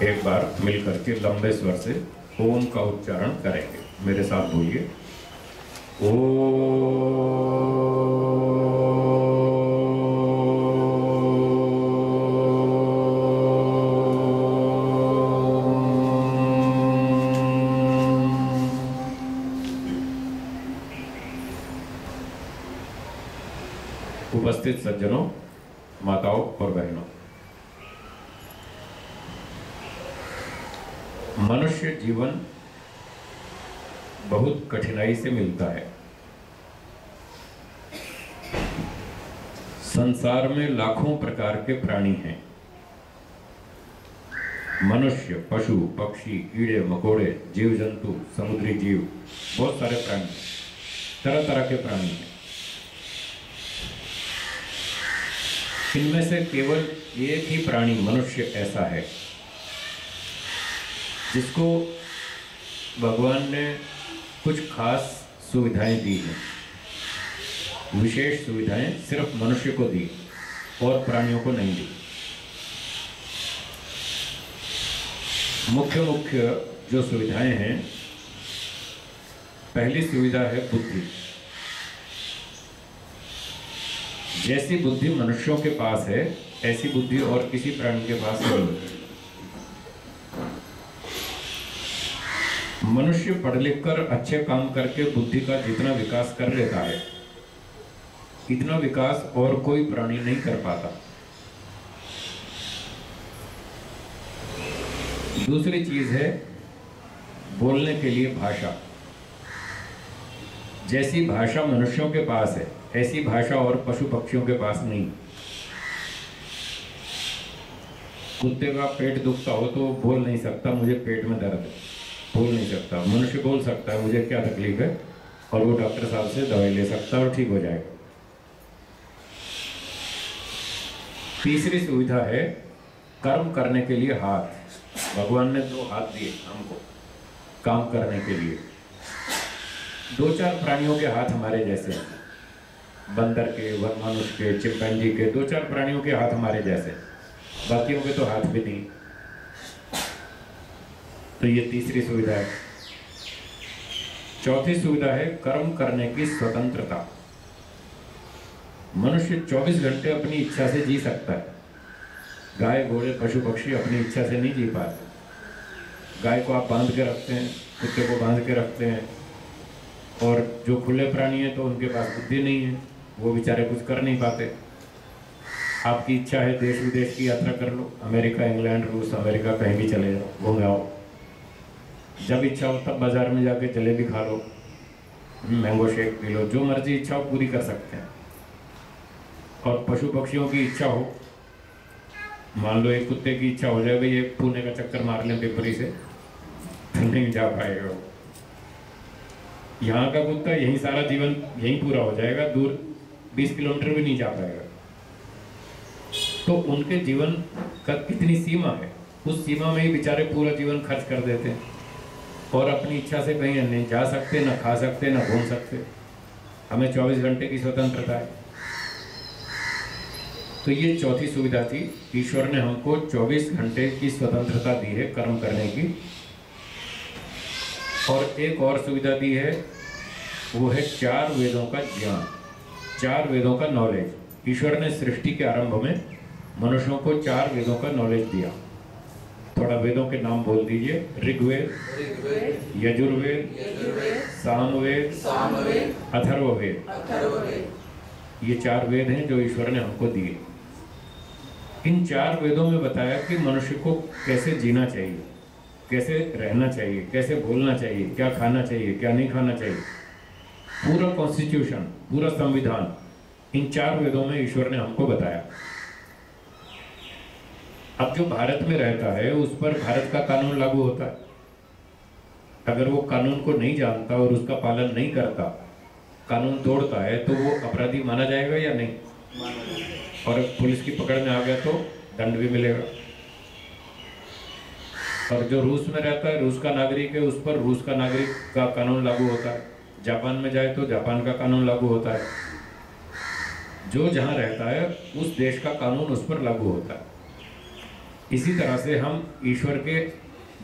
एक बार मिलकर के लंबे स्वर से ओम का उच्चारण करेंगे। मेरे साथ बोलिए उपस्थित सज्जनों, माताओं और बहनों, मनुष्य जीवन बहुत कठिनाई से मिलता है। संसार में लाखों प्रकार के प्राणी हैं। मनुष्य, पशु, पक्षी, कीड़े मकोड़े, जीव जंतु, समुद्री जीव, बहुत सारे प्राणी, तरह तरह के प्राणी हैं। इनमें से केवल एक ही प्राणी मनुष्य ऐसा है जिसको भगवान ने कुछ खास सुविधाएं दी हैं। विशेष सुविधाएं सिर्फ मनुष्य को दी और प्राणियों को नहीं दी। मुख्य जो सुविधाएं हैं, पहली सुविधा है बुद्धि। जैसी बुद्धि मनुष्यों के पास है ऐसी बुद्धि और किसी प्राणी के पास नहीं है। मनुष्य पढ़ लिख कर अच्छे काम करके बुद्धि का जितना विकास कर लेता है, इतना विकास और कोई प्राणी नहीं कर पाता। दूसरी चीज है बोलने के लिए भाषा। जैसी भाषा मनुष्यों के पास है ऐसी भाषा और पशु पक्षियों के पास नहीं। कुत्ते का पेट दुखता हो तो बोल नहीं सकता मुझे पेट में दर्द है, बोल नहीं सकता। मनुष्य बोल सकता है मुझे क्या तकलीफ है, और वो डॉक्टर साहब से दवाई ले सकता है और ठीक हो जाएगा। तीसरी सुविधा है कर्म करने के लिए हाथ। भगवान ने 2 हाथ दिए हमको काम करने के लिए। 2-4 प्राणियों के हाथ हमारे जैसे हैं, बंदर के, वन मनुष्य के, चिंपैंजी के, 2-4 प्राणियों के हाथ हमारे जैसे, बाकियों के तो हाथ भी नहीं। तो ये तीसरी सुविधा है। चौथी सुविधा है कर्म करने की स्वतंत्रता। मनुष्य 24 घंटे अपनी इच्छा से जी सकता है। गाय, घोड़े, पशु पक्षी अपनी इच्छा से नहीं जी पाते। गाय को आप बांध के रखते हैं, कुत्ते को बांध के रखते हैं, और जो खुले प्राणी हैं तो उनके पास बुद्धि नहीं है, वो बेचारे कुछ कर नहीं पाते। आपकी इच्छा है देश विदेश की यात्रा कर लो, अमेरिका, इंग्लैंड, रूस, अमेरिका, कहीं भी चले जाओ, घूम आओ। जब इच्छा हो तब बाजार में जाके जलेबी खा लो, मैंगो शेक पी लो, जो मर्जी इच्छा हो पूरी कर सकते हैं। और पशु पक्षियों की इच्छा हो, मान लो एक कुत्ते की इच्छा हो जाए भाई एक पुणे का चक्कर मार लें पिपरी से, तो नहीं जा पाएगा। यहाँ का कुत्ता यहीं सारा जीवन यहीं पूरा हो जाएगा, दूर 20 किलोमीटर भी नहीं जा पाएगा। तो उनके जीवन का कितनी सीमा है, उस सीमा में ही बेचारे पूरा जीवन खर्च कर देते हैं और अपनी इच्छा से कहीं नहीं जा सकते, ना खा सकते, ना घूम सकते। हमें 24 घंटे की स्वतंत्रता है। तो ये चौथी सुविधा थी। ईश्वर ने हमको 24 घंटे की स्वतंत्रता दी है कर्म करने की। और एक और सुविधा दी है, वो है 4 वेदों का ज्ञान, 4 वेदों का नॉलेज। ईश्वर ने सृष्टि के आरंभ में मनुष्यों को 4 वेदों का नॉलेज दिया। थोड़ा वेदों के नाम बोल दीजिए। ऋग्वेद, यजुर्वेद, सामवेद, अथर्ववेद। ये 4 वेद हैं जो ईश्वर ने हमको दिए। इन 4 वेदों में बताया कि मनुष्य को कैसे जीना चाहिए, कैसे रहना चाहिए, कैसे बोलना चाहिए, क्या खाना चाहिए, क्या नहीं खाना चाहिए। पूरा कॉन्स्टिट्यूशन, पूरा संविधान इन 4 वेदों में ईश्वर ने हमको बताया। अब जो भारत में रहता है उस पर भारत का कानून लागू होता है। अगर वो कानून को नहीं जानता और उसका पालन नहीं करता, कानून तोड़ता है, तो वो अपराधी माना जाएगा या नहीं? और पुलिस की पकड़ में आ गया तो दंड भी मिलेगा। और जो रूस में रहता है, रूस का नागरिक है, उस पर रूस का नागरिक का कानून लागू होता है। जापान में जाए तो जापान का कानून लागू होता है। जो जहाँ रहता है उस देश का कानून उस पर लागू होता है। इसी तरह से हम ईश्वर के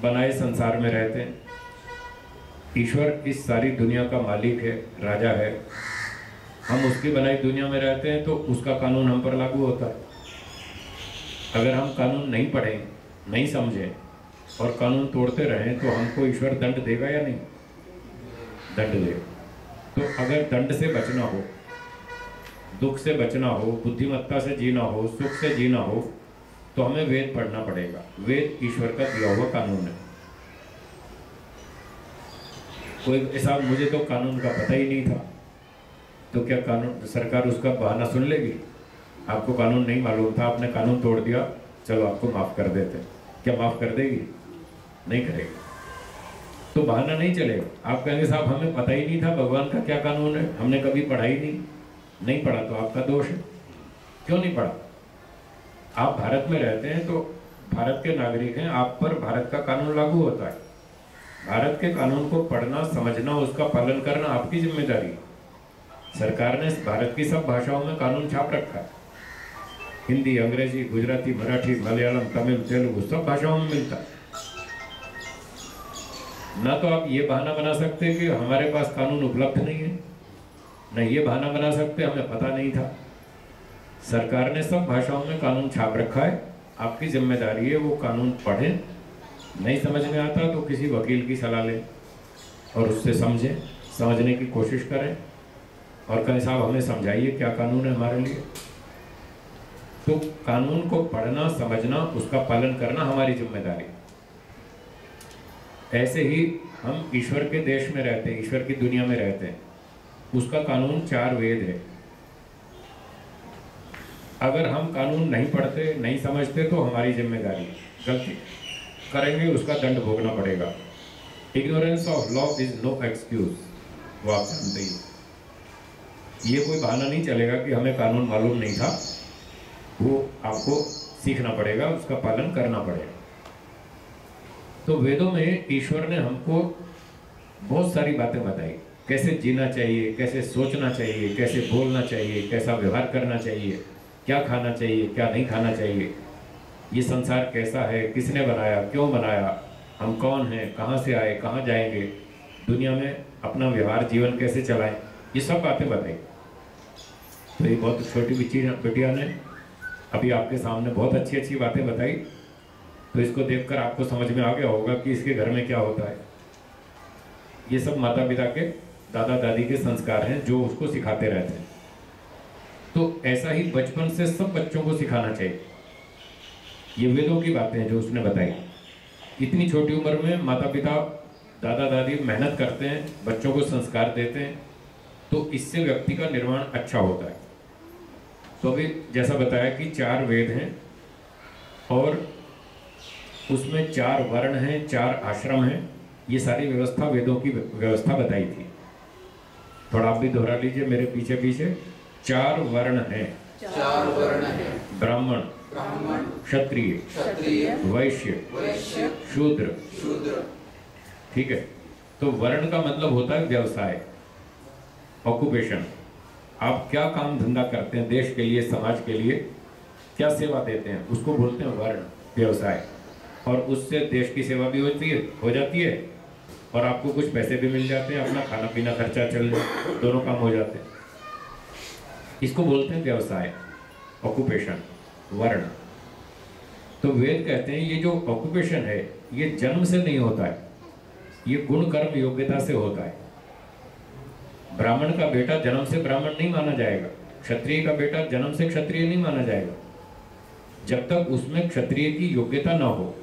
बनाए संसार में रहते हैं। ईश्वर इस सारी दुनिया का मालिक है, राजा है। हम उसकी बनाई दुनिया में रहते हैं तो उसका कानून हम पर लागू होता है। अगर हम कानून नहीं पढ़ें, नहीं समझें और कानून तोड़ते रहें तो हमको ईश्वर दंड देगा या नहीं? दंड देगा। तो अगर दंड से बचना हो, दुख से बचना हो, बुद्धिमत्ता से जीना हो, सुख से जीना हो, तो हमें वेद पढ़ना पड़ेगा। वेद ईश्वर का दिया हुआ कानून है। कोई ऐसा मुझे तो कानून का पता ही नहीं था, तो क्या कानून सरकार उसका बहाना सुन लेगी? आपको कानून नहीं मालूम था, आपने कानून तोड़ दिया, चलो आपको माफ़ कर देते हैं। क्या माफ़ कर देगी? नहीं करेगी। तो बहाना नहीं चलेगा। आप कहेंगे साहब हमें पता ही नहीं था भगवान का क्या कानून है, हमने कभी पढ़ा ही नहीं पढ़ा तो आपका दोष है। क्यों नहीं पढ़ा? आप भारत में रहते हैं तो भारत के नागरिक हैं, आप पर भारत का कानून लागू होता है। भारत के कानून को पढ़ना, समझना, उसका पालन करना आपकी जिम्मेदारी है। सरकार ने भारत की सब भाषाओं में कानून छाप रखा है। हिंदी, अंग्रेजी, गुजराती, मराठी, मलयालम, तमिल, तेलुगु सब भाषाओं में मिलता है। ना तो आप ये बहाना बना सकते कि हमारे पास कानून उपलब्ध नहीं है, न ये बहाना बना सकते हमें पता नहीं था। सरकार ने सब भाषाओं में कानून छाप रखा है, आपकी जिम्मेदारी है वो कानून पढ़ें। नहीं समझ में आता तो किसी वकील की सलाह लें और उससे समझें, समझने की कोशिश करें और कहें साहब हमें समझाइए क्या कानून है हमारे लिए। तो कानून को पढ़ना, समझना, उसका पालन करना हमारी जिम्मेदारी। ऐसे ही हम ईश्वर के देश में रहते हैं, ईश्वर की दुनिया में रहते हैं। उसका कानून 4 वेद है। अगर हम कानून नहीं पढ़ते, नहीं समझते तो हमारी जिम्मेदारी। गलती करेंगे उसका दंड भोगना पड़ेगा। Ignorance of law is no excuse, वो आप जानते ही। ये कोई बहाना नहीं चलेगा कि हमें कानून मालूम नहीं था, वो आपको सीखना पड़ेगा, उसका पालन करना पड़ेगा। तो वेदों में ईश्वर ने हमको बहुत सारी बातें बताई, कैसे जीना चाहिए, कैसे सोचना चाहिए, कैसे बोलना चाहिए, कैसा व्यवहार करना चाहिए, क्या खाना चाहिए, क्या नहीं खाना चाहिए, ये संसार कैसा है, किसने बनाया, क्यों बनाया, हम कौन हैं, कहाँ से आए, कहाँ जाएंगे, दुनिया में अपना व्यवहार जीवन कैसे चलाएं, ये सब बातें बताई। तो ये बहुत छोटी बिटिया ने अभी आपके सामने बहुत अच्छी अच्छी बातें बताई। तो इसको देखकर आपको समझ में आ गया होगा कि इसके घर में क्या होता है। ये सब माता पिता के, दादा दादी के संस्कार हैं जो उसको सिखाते रहते हैं। तो ऐसा ही बचपन से सब बच्चों को सिखाना चाहिए। ये वेदों की बातें हैं जो उसने बताई। इतनी छोटी उम्र में माता पिता, दादा दादी मेहनत करते हैं, बच्चों को संस्कार देते हैं, तो इससे व्यक्ति का निर्माण अच्छा होता है। तो अभी जैसा बताया कि 4 वेद हैं और उसमें 4 वर्ण हैं, 4 आश्रम हैं। ये सारी व्यवस्था वेदों की व्यवस्था बताई थी। थोड़ा आप भी दोहरा लीजिए मेरे पीछे पीछे। 4 वर्ण हैं, 4 वर्ण हैं, ब्राह्मण, क्षत्रिय, वैश्य, शूद्र। ठीक है। तो वर्ण का मतलब होता है व्यवसाय, ऑक्यूपेशन। आप क्या काम धंधा करते हैं देश के लिए, समाज के लिए, क्या सेवा देते हैं, उसको बोलते हैं वर्ण, व्यवसाय। और उससे देश की सेवा भी हो जाती है और आपको कुछ पैसे भी मिल जाते हैं, अपना खाना पीना खर्चा चल जाए, दोनों काम हो जाते हैं। इसको बोलते हैं व्यवसाय, ऑक्यूपेशन, वर्ण। तो वेद कहते हैं ये जो ऑक्यूपेशन है ये जन्म से नहीं होता है, ये गुण कर्म योग्यता से होता है। ब्राह्मण का बेटा जन्म से ब्राह्मण नहीं माना जाएगा, क्षत्रिय का बेटा जन्म से क्षत्रिय नहीं माना जाएगा। जब तक उसमें क्षत्रिय की योग्यता ना हो,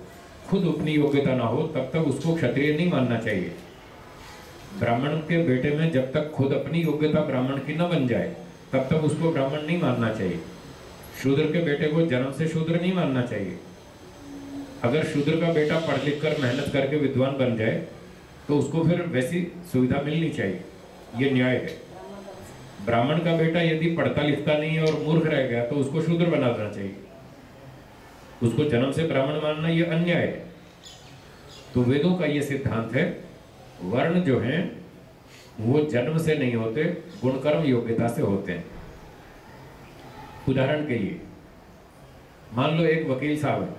खुद अपनी योग्यता ना हो, तब तक उसको क्षत्रिय नहीं मानना चाहिए। ब्राह्मण के बेटे में जब तक खुद अपनी योग्यता ब्राह्मण की न बन जाए, तब तक उसको ब्राह्मण नहीं मानना चाहिए। शूद्र के बेटे को जन्म से शूद्र नहीं मानना चाहिए। अगर शूद्र का बेटा पढ़ लिख कर मेहनत करके विद्वान बन जाए तो उसको फिर वैसी सुविधा मिलनी चाहिए, ये न्याय है। ब्राह्मण का बेटा यदि पढ़ता लिखता नहीं है और मूर्ख रह गया तो उसको शूद्र बना देना चाहिए। उसको जन्म से ब्राह्मण मानना ये अन्याय है। तो वेदों का ये सिद्धांत है, वर्ण जो हैं वो जन्म से नहीं होते, गुणकर्म योग्यता से होते हैं। उदाहरण के लिए मान लो एक वकील साहब है,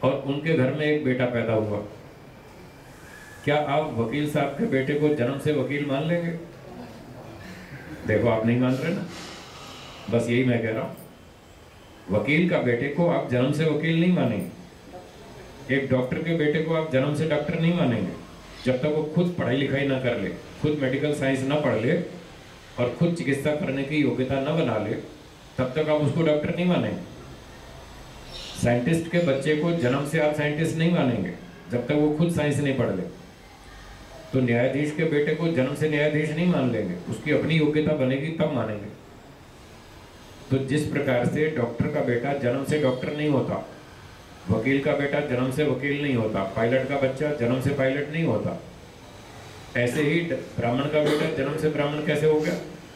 और उनके घर में एक बेटा पैदा हुआ, क्या आप वकील साहब के बेटे को जन्म से वकील मान लेंगे? देखो आप नहीं मान रहे ना, बस यही मैं कह रहा हूं। वकील का बेटे को आप जन्म से वकील नहीं मानेंगे, एक डॉक्टर के बेटे को आप जन्म से डॉक्टर नहीं मानेंगे। जब तक वो खुद पढ़ाई लिखाई ना कर ले, खुद मेडिकल साइंस ना पढ़ ले और खुद चिकित्सा करने की योग्यता ना बना ले, तब तक आप उसको डॉक्टर नहीं मानेंगे। साइंटिस्ट के बच्चे को जन्म से आप साइंटिस्ट नहीं मानेंगे जब तक वो खुद साइंस नहीं पढ़ ले। तो न्यायाधीश के बेटे को जन्म से न्यायाधीश नहीं मान लेंगे, उसकी अपनी योग्यता बनेगी तब मानेंगे। तो जिस प्रकार से डॉक्टर का बेटा जन्म से डॉक्टर नहीं होता, वकील का बेटा जन्म से वकील नहीं होता, पायलट का बच्चा जन्म से पायलट नहीं होता, ऐसे ही ब्राह्मण का बेटा जन्म से ब्राह्मण कैसे हो गया?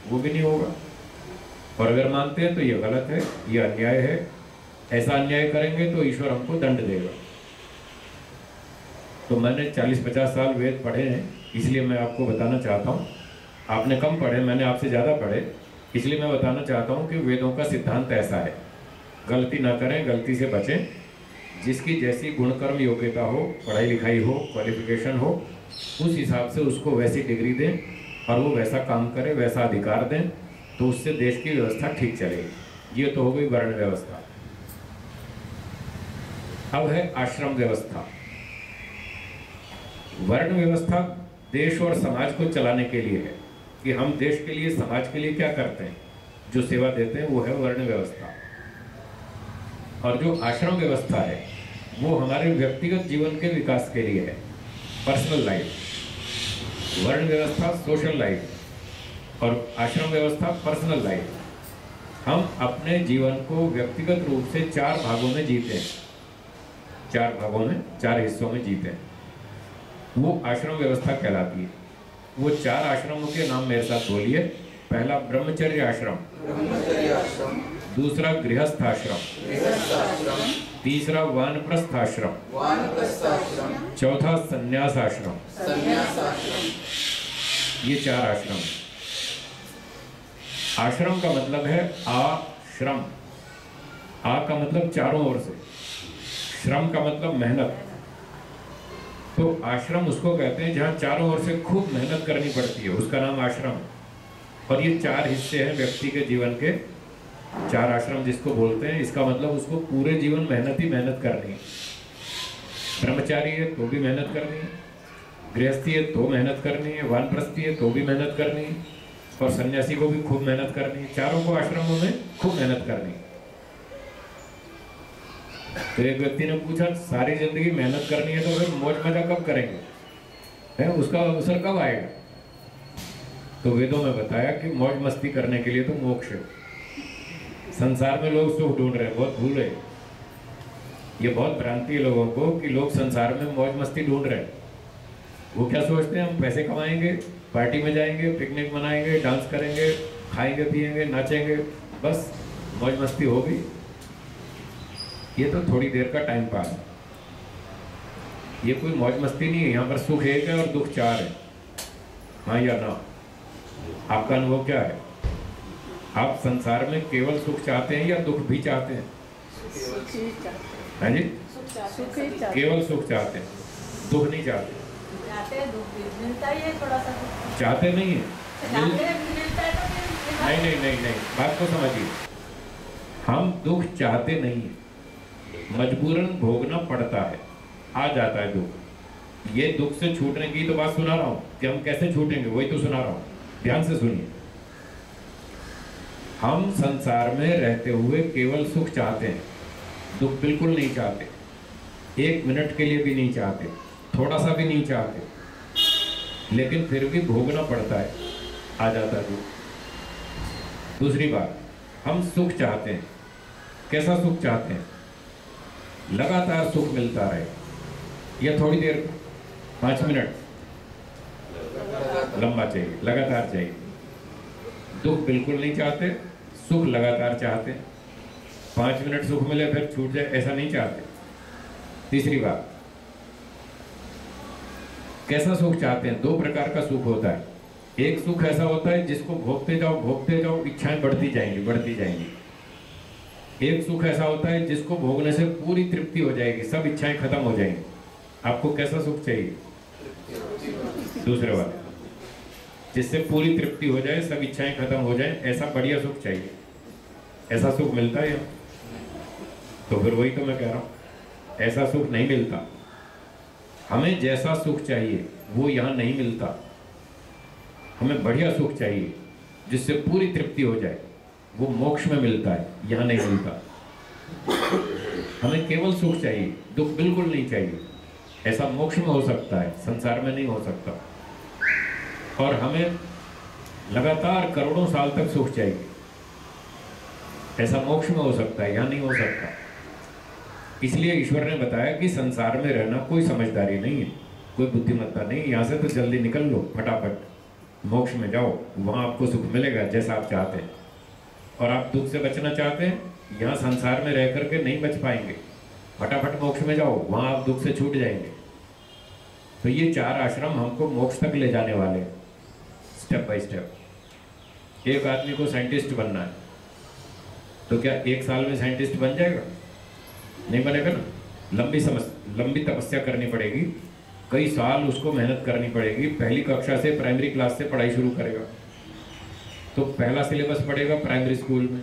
वो भी नहीं होगा। और अगर मानते हैं तो ये गलत है, ये अन्याय है। ऐसा अन्याय करेंगे तो ईश्वर हमको दंड देगा। तो मैंने 40-50 साल वेद पढ़े हैं, इसलिए मैं आपको बताना चाहता हूँ। आपने कम पढ़े, मैंने आपसे ज़्यादा पढ़े, इसलिए मैं बताना चाहता हूँ कि वेदों का सिद्धांत ऐसा है। गलती ना करें, गलती से बचें। जिसकी जैसी गुणकर्म योग्यता हो, पढ़ाई लिखाई हो, क्वालिफिकेशन हो, उस हिसाब से उसको वैसी डिग्री दें और वो वैसा काम करे, वैसा अधिकार दें, तो उससे देश की व्यवस्था ठीक चलेगी। ये तो हो गई वर्ण व्यवस्था। अब है आश्रम व्यवस्था। वर्ण व्यवस्था देश और समाज को चलाने के लिए है कि हम देश के लिए, समाज के लिए क्या करते हैं, जो सेवा देते हैं, वो है वर्ण व्यवस्था। और जो आश्रम व्यवस्था है वो हमारे व्यक्तिगत जीवन के विकास के लिए है, पर्सनल लाइफ। वर्ण व्यवस्था सोशल लाइफ और आश्रम व्यवस्था पर्सनल लाइफ। हम अपने जीवन को व्यक्तिगत रूप से 4 भागों में जीते हैं, 4 भागों में, 4 हिस्सों में जीते हैं। वो आश्रम व्यवस्था कहलाती है। वो 4 आश्रमों के नाम मेरे साथ बोलिए। पहला ब्रह्मचर्य आश्रम, दूसरा गृहस्थ आश्रम, तीसरा वानप्रस्थ आश्रम, चौथा संन्यास आश्रम। ये 4 आश्रम। आश्रम का मतलब है आश्रम। आ का मतलब चारों ओर से, श्रम का मतलब मेहनत। तो आश्रम उसको कहते हैं जहाँ चारों ओर से खूब मेहनत करनी पड़ती है, उसका नाम आश्रम। और ये 4 हिस्से हैं व्यक्ति के जीवन के, 4 आश्रम जिसको बोलते हैं। इसका मतलब उसको पूरे जीवन मेहनत ही मेहनत करनी है। ब्रह्मचारी है तो भी मेहनत करनी है, गृहस्थी है तो मेहनत करनी है, वानप्रस्थी है तो भी मेहनत करनी है, और सन्यासी को भी खूब मेहनत करनी है। चारों को आश्रमों में खूब मेहनत करनी है। तो एक व्यक्ति ने पूछा, सारी जिंदगी मेहनत करनी है तो फिर मौज मजा कब करेंगे, है उसका अवसर कब आएगा? तो वेदों में बताया कि मौज मस्ती करने के लिए तो मोक्ष है। संसार में लोग सुख ढूंढ रहे हैं, बहुत भूल रहे। ये बहुत भ्रांति है लोगों को कि लोग संसार में मौज मस्ती ढूंढ रहे हैं। वो क्या सोचते हैं, हम पैसे कमाएंगे, पार्टी में जाएंगे, पिकनिक मनाएंगे, डांस करेंगे, खाएंगे पिएंगे, नाचेंगे, बस मौज मस्ती होगी। ये तो थोड़ी देर का टाइम पास है, ये कोई मौज मस्ती नहीं है। यहाँ पर सुख एक है और दुख 4 है। हाँ या ना? आपका अनुभव क्या है? आप संसार में केवल सुख चाहते हैं या दुख भी चाहते हैं? हाँ जी, केवल सुख चाहते हैं, दुख नहीं चाहते। चाहते नहीं है, नहीं, बात को समझिए। हम दुख चाहते नहीं है, मजबूरन भोगना पड़ता है, आ जाता है दुख। ये दुख से छूटने की तो बात सुना रहा हूँ कि हम कैसे छूटेंगे, वही तो सुना रहा हूँ। ध्यान से सुनिए। हम संसार में रहते हुए केवल सुख चाहते हैं, दुख बिल्कुल नहीं चाहते, 1 मिनट के लिए भी नहीं चाहते, थोड़ा सा भी नहीं चाहते, लेकिन फिर भी भोगना पड़ता है, आ जाता है दुख। दूसरी बात, हम सुख चाहते हैं। कैसा सुख चाहते हैं? लगातार सुख मिलता रहे, या थोड़ी देर, 5 मिनट, लंबा चाहिए, लगातार चाहिए। दुख बिल्कुल नहीं चाहते, सुख लगातार चाहते। 5 मिनट सुख मिले फिर छूट जाए, ऐसा नहीं चाहते। तीसरी बात, कैसा सुख चाहते हैं? 2 प्रकार का सुख होता है। एक सुख ऐसा होता है जिसको भोगते जाओ, इच्छाएं बढ़ती जाएंगी। एक सुख ऐसा होता है जिसको भोगने से पूरी तृप्ति हो जाएगी, सब इच्छाएं खत्म हो जाएंगी। आपको कैसा सुख चाहिए? दूसरे वाले, जिससे पूरी तृप्ति हो जाए, सब इच्छाएं खत्म हो जाए, ऐसा बढ़िया सुख चाहिए। ऐसा सुख मिलता है? तो फिर वही तो मैं कह रहा हूं, ऐसा सुख नहीं मिलता। हमें जैसा सुख चाहिए वो यहाँ नहीं मिलता। हमें बढ़िया सुख चाहिए जिससे पूरी तृप्ति हो जाए, वो मोक्ष में मिलता है, यहाँ नहीं मिलता। हमें केवल सुख चाहिए, दुख बिल्कुल नहीं चाहिए। ऐसा मोक्ष में हो सकता है, संसार में नहीं हो सकता। और हमें लगातार करोड़ों साल तक सुख चाहिए, ऐसा मोक्ष में हो सकता है, यहाँ नहीं हो सकता। इसलिए ईश्वर ने बताया कि संसार में रहना कोई समझदारी नहीं है, कोई बुद्धिमत्ता नहीं। यहाँ से तो जल्दी निकल लो, फटाफट मोक्ष में जाओ, वहाँ आपको सुख मिलेगा जैसा आप चाहते हैं। और आप दुख से बचना चाहते हैं, यहाँ संसार में रह करके नहीं बच पाएंगे। फटाफट मोक्ष में जाओ, वहाँ आप दुख से छूट जाएंगे। तो ये 4 आश्रम हमको मोक्ष तक ले जाने वाले हैं, स्टेप बाय स्टेप। एक आदमी को साइंटिस्ट बनना है, तो क्या 1 साल में साइंटिस्ट बन जाएगा? नहीं बनेगा ना। लंबी तपस्या करनी पड़ेगी, कई साल उसको मेहनत करनी पड़ेगी। पहली कक्षा से, प्राइमरी क्लास से पढ़ाई शुरू करेगा, तो पहला सिलेबस पढ़ेगा प्राइमरी स्कूल में,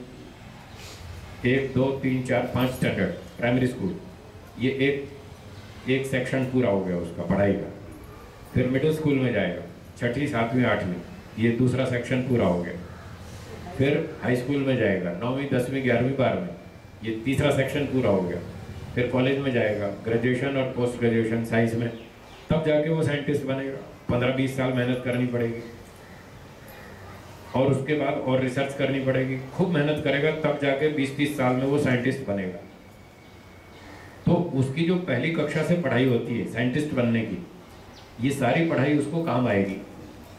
1 2 3 4 5 स्टैंडर्ड प्राइमरी स्कूल, ये एक सेक्शन पूरा हो गया उसका पढ़ाई का। फिर मिडिल स्कूल में जाएगा, 6वीं 7वीं 8वीं, ये दूसरा सेक्शन पूरा हो गया। फिर हाई स्कूल में जाएगा, 9वीं 10वीं 11वीं 12वीं, ये तीसरा सेक्शन पूरा हो गया। फिर कॉलेज में जाएगा, ग्रेजुएशन और पोस्ट ग्रेजुएशन साइंस में, तब जाके वो साइंटिस्ट बनेगा। 15-20 साल मेहनत करनी पड़ेगी, और उसके बाद और रिसर्च करनी पड़ेगी, खूब मेहनत करेगा, तब जाके 20-30 साल में वो साइंटिस्ट बनेगा। तो उसकी जो पहली कक्षा से पढ़ाई होती है साइंटिस्ट बनने की, ये सारी पढ़ाई उसको काम आएगी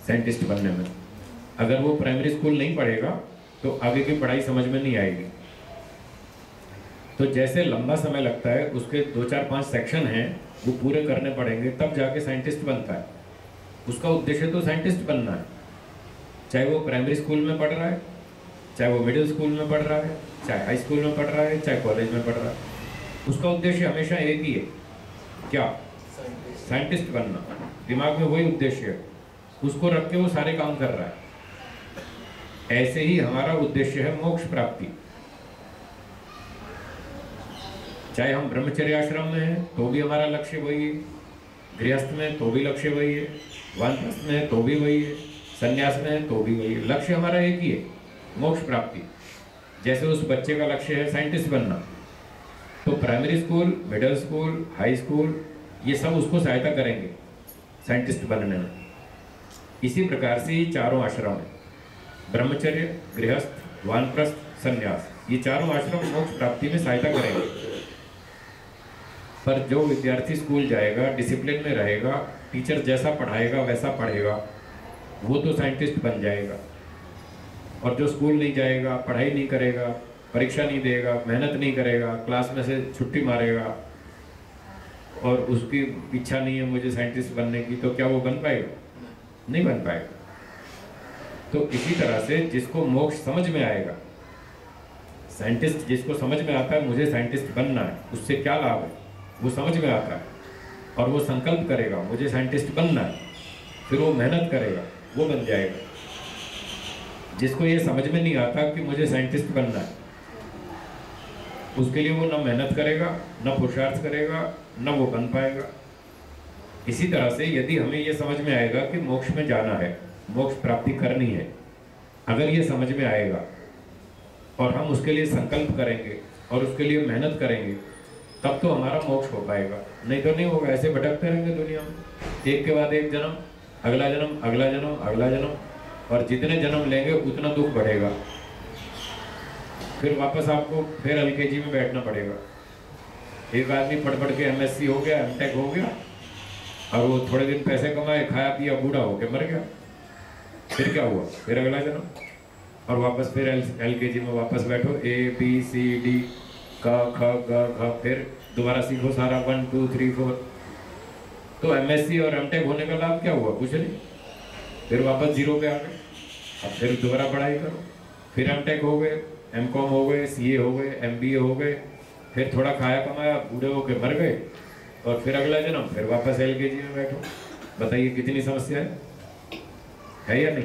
साइंटिस्ट बनने में। अगर वो प्राइमरी स्कूल नहीं पढ़ेगा तो आगे की पढ़ाई समझ में नहीं आएगी। तो जैसे लंबा समय लगता है, उसके 2-4-5 सेक्शन हैं, वो पूरे करने पड़ेंगे, तब जाके साइंटिस्ट बनता है। उसका उद्देश्य तो साइंटिस्ट बनना है, चाहे वो प्राइमरी स्कूल में पढ़ रहा है, चाहे वो मिडिल स्कूल में पढ़ रहा है, चाहे हाई स्कूल में पढ़ रहा है, चाहे कॉलेज में पढ़ रहा है। उसका उद्देश्य हमेशा एक ही है, क्या? साइंटिस्ट बनना। दिमाग में वही उद्देश्य है, उसको रख के वो सारे काम कर रहा है। ऐसे ही हमारा उद्देश्य है मोक्ष प्राप्ति। चाहे हम ब्रह्मचर्य आश्रम में हैं तो भी हमारा लक्ष्य वही है, गृहस्थ में तो भी लक्ष्य वही है, वानप्रस्थ में तो भी वही है, संन्यास में है तो भी वही है। लक्ष्य हमारा एक ही है, मोक्ष प्राप्ति। जैसे उस बच्चे का लक्ष्य है साइंटिस्ट बनना, तो primary school, middle school, high school, ये सब उसको सहायता करेंगे साइंटिस्ट बनने में। इसी प्रकार से ये 4 आश्रम है, ब्रह्मचर्य, गृहस्थ, वानप्रस्थ, संन्यास, ये 4 आश्रम मोक्ष प्राप्ति में सहायता करेंगे। पर जो विद्यार्थी स्कूल जाएगा, डिसिप्लिन में रहेगा, टीचर जैसा पढ़ाएगा वैसा पढ़ेगा, वो तो साइंटिस्ट बन जाएगा। और जो स्कूल नहीं जाएगा, पढ़ाई नहीं करेगा, परीक्षा नहीं देगा, मेहनत नहीं करेगा, क्लास में से छुट्टी मारेगा, और उसकी इच्छा नहीं है मुझे साइंटिस्ट बनने की, तो क्या वो बन पाएगा? नहीं बन पाएगा। तो इसी तरह से जिसको मोक्ष समझ में आएगा, साइंटिस्ट जिसको समझ में आता है मुझे साइंटिस्ट बनना है, उससे क्या लाभ है, वो समझ में आता है, और वो संकल्प करेगा मुझे साइंटिस्ट बनना है, फिर वो मेहनत करेगा, वो बन जाएगा। जिसको ये समझ में नहीं आता कि मुझे साइंटिस्ट बनना है, उसके लिए वो न मेहनत करेगा, न पुरुषार्थ करेगा, न वो बन पाएगा। इसी तरह से यदि हमें ये समझ में आएगा कि मोक्ष में जाना है, मोक्ष प्राप्ति करनी है, अगर ये समझ में आएगा और हम उसके लिए संकल्प करेंगे और उसके लिए मेहनत करेंगे, तब तो हमारा मोक्ष हो पाएगा। नहीं तो नहीं होगा, ऐसे भटकते रहेंगे दुनिया में, एक के बाद एक जन्म, अगला जन्म, अगला जन्म, अगला जन्म, और जितने जन्म लेंगे उतना दुख बढ़ेगा। फिर वापस आपको फिर एलकेजी में बैठना पड़ेगा। एक आदमी पढ़ के एमएससी हो गया, एमटेक हो गया, और वो थोड़े दिन पैसे कमाए, खाया पिया, बूढ़ा हो के मर गया। फिर क्या हुआ? फिर अगला जन्म, और वापस फिर एलकेजी में वापस बैठो, ABCD क ख ग घ, फिर दोबारा सीखो सारा 1 2 3 4। तो एमएससी और एमटेक होने का लाभ क्या हुआ? कुछ नहीं। फिर वापस 0 पे आ गए, अब फिर दोबारा पढ़ाई करो, फिर एमटेक हो गए, एमकॉम हो गए, सीए हो गए, एमबीए हो गए, फिर थोड़ा खाया कमाया, बूढ़े होके मर गए, और फिर अगला जन्म फिर वापस एलकेजी में बैठो। बताइए कितनी समस्या है या नहीं?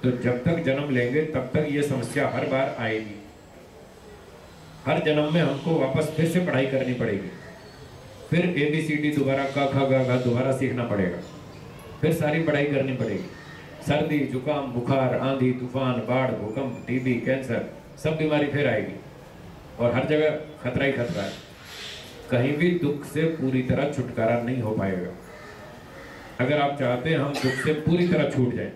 तो जब तक जन्म लेंगे तब तक ये समस्या हर बार आएगी। हर जन्म में हमको वापस फिर से पढ़ाई करनी पड़ेगी, फिर ABCD दोबारा क ख ग घ दोबारा सीखना पड़ेगा, फिर सारी पढ़ाई करनी पड़ेगी। सर्दी, जुकाम, बुखार, आंधी, तूफान, बाढ़, भूकंप, टीबी, कैंसर, सब बीमारी फिर आएगी, और हर जगह खतरा ही खतरा है। कहीं भी दुख से पूरी तरह छुटकारा नहीं हो पाएगा। अगर आप चाहते हैं हम दुख से पूरी तरह छूट जाएं,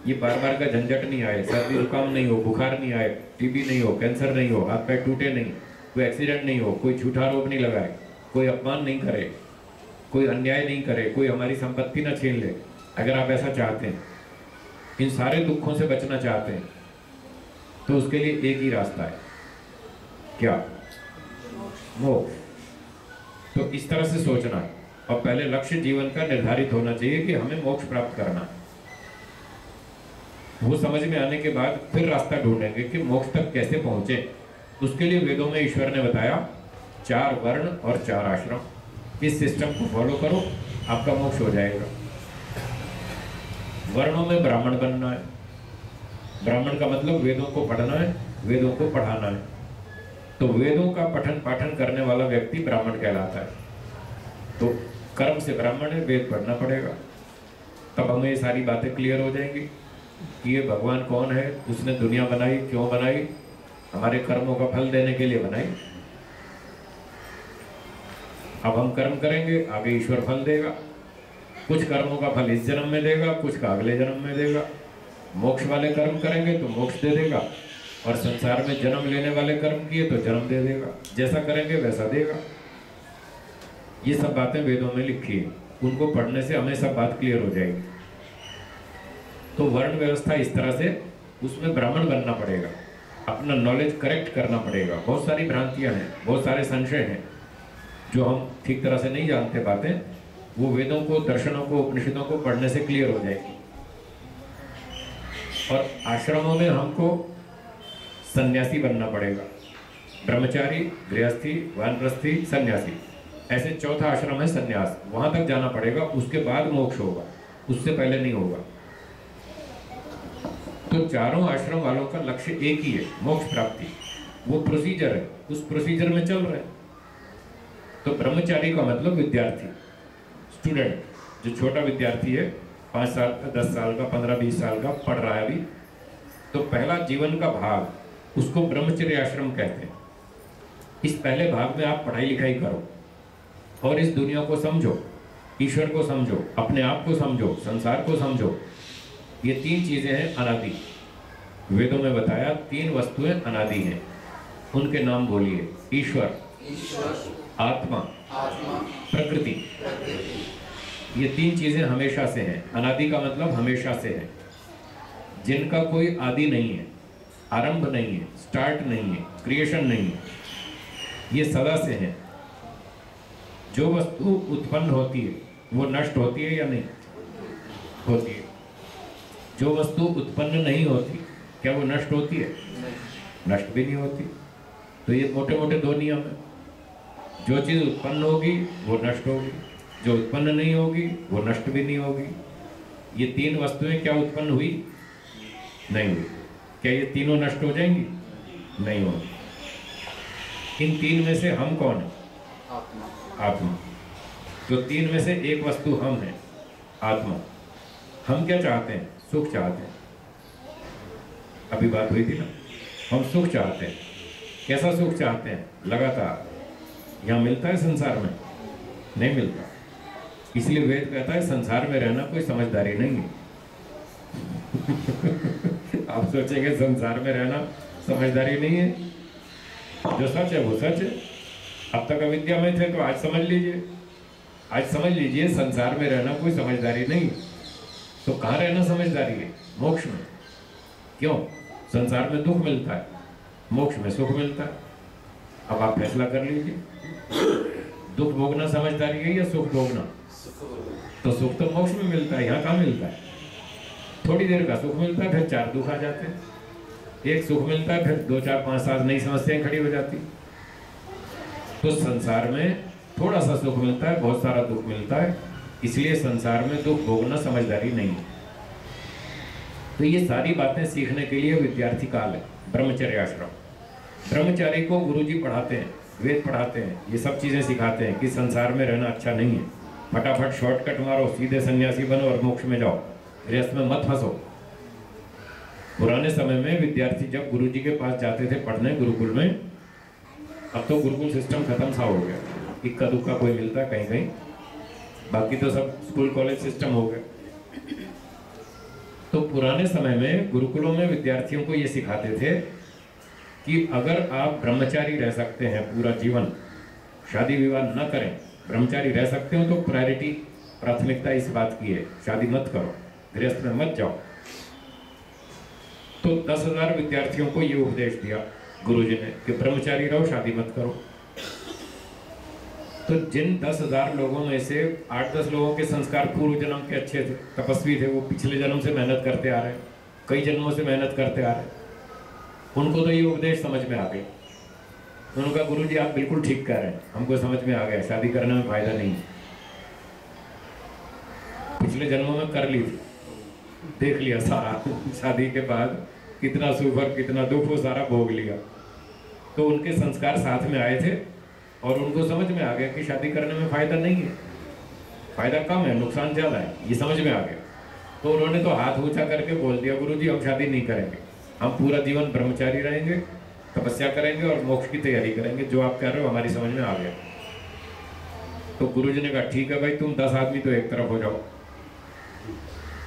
ये बार बार का झंझट नहीं आए, सर्दी जुकाम नहीं हो, बुखार नहीं आए, टीबी नहीं हो, कैंसर नहीं हो, हाथ पैर टूटे नहीं, कोई एक्सीडेंट नहीं हो, कोई झूठा आरोप नहीं लगाए, कोई अपमान नहीं करे, कोई अन्याय नहीं करे, कोई हमारी संपत्ति ना छीन ले। अगर आप ऐसा चाहते हैं, इन सारे दुखों से बचना चाहते हैं, तो उसके लिए एक ही रास्ता है, क्या? मोक्ष। तो इस तरह से सोचना है, और पहले लक्ष्य जीवन का निर्धारित होना चाहिए कि हमें मोक्ष प्राप्त करना है। वो समझ में आने के बाद फिर रास्ता ढूंढेंगे कि मोक्ष तक कैसे पहुंचे। उसके लिए वेदों में ईश्वर ने बताया 4 वर्ण और 4 आश्रम। इस सिस्टम को फॉलो करो, आपका मोक्ष हो जाएगा। वर्णों में ब्राह्मण बनना है। ब्राह्मण का मतलब वेदों को पढ़ना है, वेदों को पढ़ाना है। तो वेदों का पठन पाठन करने वाला व्यक्ति ब्राह्मण कहलाता है। तो कर्म से ब्राह्मण है, वेद पढ़ना पड़ेगा, तब हमें ये सारी बातें क्लियर हो जाएंगी कि ये भगवान कौन है, उसने दुनिया बनाई, क्यों बनाई, हमारे कर्मों का फल देने के लिए बनाई। अब हम कर्म करेंगे, आगे ईश्वर फल देगा। कुछ कर्मों का फल इस जन्म में देगा, कुछ का अगले जन्म में देगा। मोक्ष वाले कर्म करेंगे तो मोक्ष दे देगा, और संसार में जन्म लेने वाले कर्म किए तो जन्म दे देगा। जैसा करेंगे वैसा देगा। ये सब बातें वेदों में लिखी है, उनको पढ़ने से हमें सब बात क्लियर हो जाएगी। तो वर्ण व्यवस्था इस तरह से, उसमें ब्राह्मण बनना पड़ेगा, अपना नॉलेज करेक्ट करना पड़ेगा। बहुत सारी भ्रांतियां हैं, बहुत सारे संशय हैं जो हम ठीक तरह से नहीं जानते बातें, वो वेदों को, दर्शनों को, उपनिषदों को पढ़ने से क्लियर हो जाएगी। और आश्रमों में हमको सन्यासी बनना पड़ेगा। ब्रह्मचारी, गृहस्थी, वानप्रस्थी, सन्यासी, ऐसे चौथा आश्रम है सन्यास। वहां तक जाना पड़ेगा, उसके बाद मोक्ष होगा, उससे पहले नहीं होगा। तो चारों आश्रम वालों का लक्ष्य एक ही है, मोक्ष प्राप्ति। वो प्रोसीजर है, उस प्रोसीजर में चल रहे हैं। तो ब्रह्मचारी का मतलब विद्यार्थी, स्टूडेंट, जो छोटा विद्यार्थी है, 5 साल का, 10 साल का, 15-20 साल का, पढ़ रहा है अभी। तो पहला जीवन का भाग, उसको ब्रह्मचर्य आश्रम कहते हैं। इस पहले भाग में आप पढ़ाई लिखाई करो और इस दुनिया को समझो, ईश्वर को समझो, अपने आप को समझो, संसार को समझो। ये 3 चीजें हैं अनादि। वेदों में बताया 3 वस्तुएं अनादि हैं, उनके नाम बोलिए। ईश्वर, आत्मा, प्रकृति। ये 3 चीजें हमेशा से हैं। अनादि का मतलब हमेशा से है, जिनका कोई आदि नहीं है, आरंभ नहीं है, स्टार्ट नहीं है, क्रिएशन नहीं है। ये सदा से हैं। जो वस्तु उत्पन्न होती है वो नष्ट होती है या नहीं होती है? जो वस्तु उत्पन्न नहीं होती, क्या वो नष्ट होती है? नष्ट भी नहीं होती। तो ये मोटे मोटे 2 नियम है। जो चीज़ उत्पन्न होगी वो नष्ट होगी, जो उत्पन्न नहीं होगी वो नष्ट भी नहीं होगी। ये 3 वस्तुएं क्या उत्पन्न हुई? नहीं हुई। क्या ये तीनों नष्ट हो जाएंगी? नहीं होगी। इन 3 में से हम कौन है? आत्मा। तो 3 में से एक वस्तु हम हैं, आत्मा। हम क्या चाहते हैं? सुख चाहते हैं। अभी बात हुई थी ना, हम सुख चाहते हैं। कैसा सुख चाहते हैं? लगातार। यहाँ मिलता है संसार में? नहीं मिलता। इसलिए वेद कहता है संसार में रहना कोई समझदारी नहीं है। आप सोचेंगे संसार में रहना समझदारी नहीं है, जो सच है वो सच है। अब तक अविद्या में थे तो आज समझ लीजिए, आज समझ लीजिए संसार में रहना कोई समझदारी नहीं। तो कहाँ रहना समझदारी है? मोक्ष में। क्यों? संसार में दुख मिलता है, मोक्ष में सुख मिलता है। अब आप फैसला कर लीजिए, दुख भोगना समझदारी है या सुख भोगना? तो सुख तो मोक्ष में मिलता है, यहाँ कहाँ मिलता है? थोड़ी देर का सुख मिलता है, फिर 4 दुख आ जाते हैं। एक सुख मिलता है, फिर 2 4 5 7 नई समस्याएं खड़ी हो जाती। तो संसार में थोड़ा सा सुख मिलता है, बहुत सारा दुख मिलता है, इसलिए संसार में दुख भोगना समझदारी नहीं है। तो ये सारी बातें सीखने के लिए विद्यार्थी काल है, ब्रह्मचर्य आश्रम। ब्रह्मचारी को गुरुजी पढ़ाते हैं, वेद पढ़ाते हैं, ये सब चीजें सिखाते हैं कि संसार में रहना अच्छा नहीं है, फटाफट शॉर्टकट मारो, सीधे सन्यासी बनो और मोक्ष में जाओ, गृहस्थ में मत फंसो। पुराने समय में विद्यार्थी जब गुरुजी के पास जाते थे पढ़ने गुरुकुल में, अब तो गुरुकुल सिस्टम खत्म सा हो गया, इक्का दुक्का कोई मिलता है कहीं कहीं, बाकी तो सब स्कूल कॉलेज सिस्टम हो गया। तो पुराने समय में गुरुकुलों में विद्यार्थियों को ये सिखाते थे कि अगर आप ब्रह्मचारी रह सकते हैं पूरा जीवन, शादी विवाह न करें, ब्रह्मचारी रह सकते हो तो प्रायोरिटी, प्राथमिकता इस बात की है, शादी मत करो, गृहस्थ में मत जाओ। तो 10,000 विद्यार्थियों को ये उपदेश दिया गुरुजी ने कि ब्रह्मचारी रहो, शादी मत करो। तो जिन 10,000 लोगों में से 8-10 लोगों के संस्कार पूर्व जन्म के अच्छे थे, तपस्वी थे, वो पिछले जन्म से मेहनत करते आ रहे हैं, कई जन्मों से मेहनत करते आ रहे हैं, उनको तो ये उपदेश समझ में आ गए। उन्होंने कहा गुरुजी आप बिल्कुल ठीक कह रहे हैं, हमको समझ में आ गया, शादी करने में फायदा नहीं, पिछले जन्मों में कर ली थी, देख लिया सारा, शादी के बाद कितना सुख और कितना दुख वो सारा भोग लिया। तो उनके संस्कार साथ में आए थे और उनको समझ में आ गया कि शादी करने में फायदा नहीं है, फायदा कम है, नुकसान ज्यादा है, ये समझ में आ गया। तो उन्होंने तो हाथ ऊंचा करके बोल दिया गुरुजी हम शादी नहीं करेंगे, हम पूरा जीवन ब्रह्मचारी रहेंगे, तपस्या करेंगे और मोक्ष की तैयारी करेंगे, जो आप कह रहे हो हमारी समझ में आ गया। तो गुरुजी ने कहा ठीक है भाई, तुम 10 आदमी तो एक तरफ हो जाओ।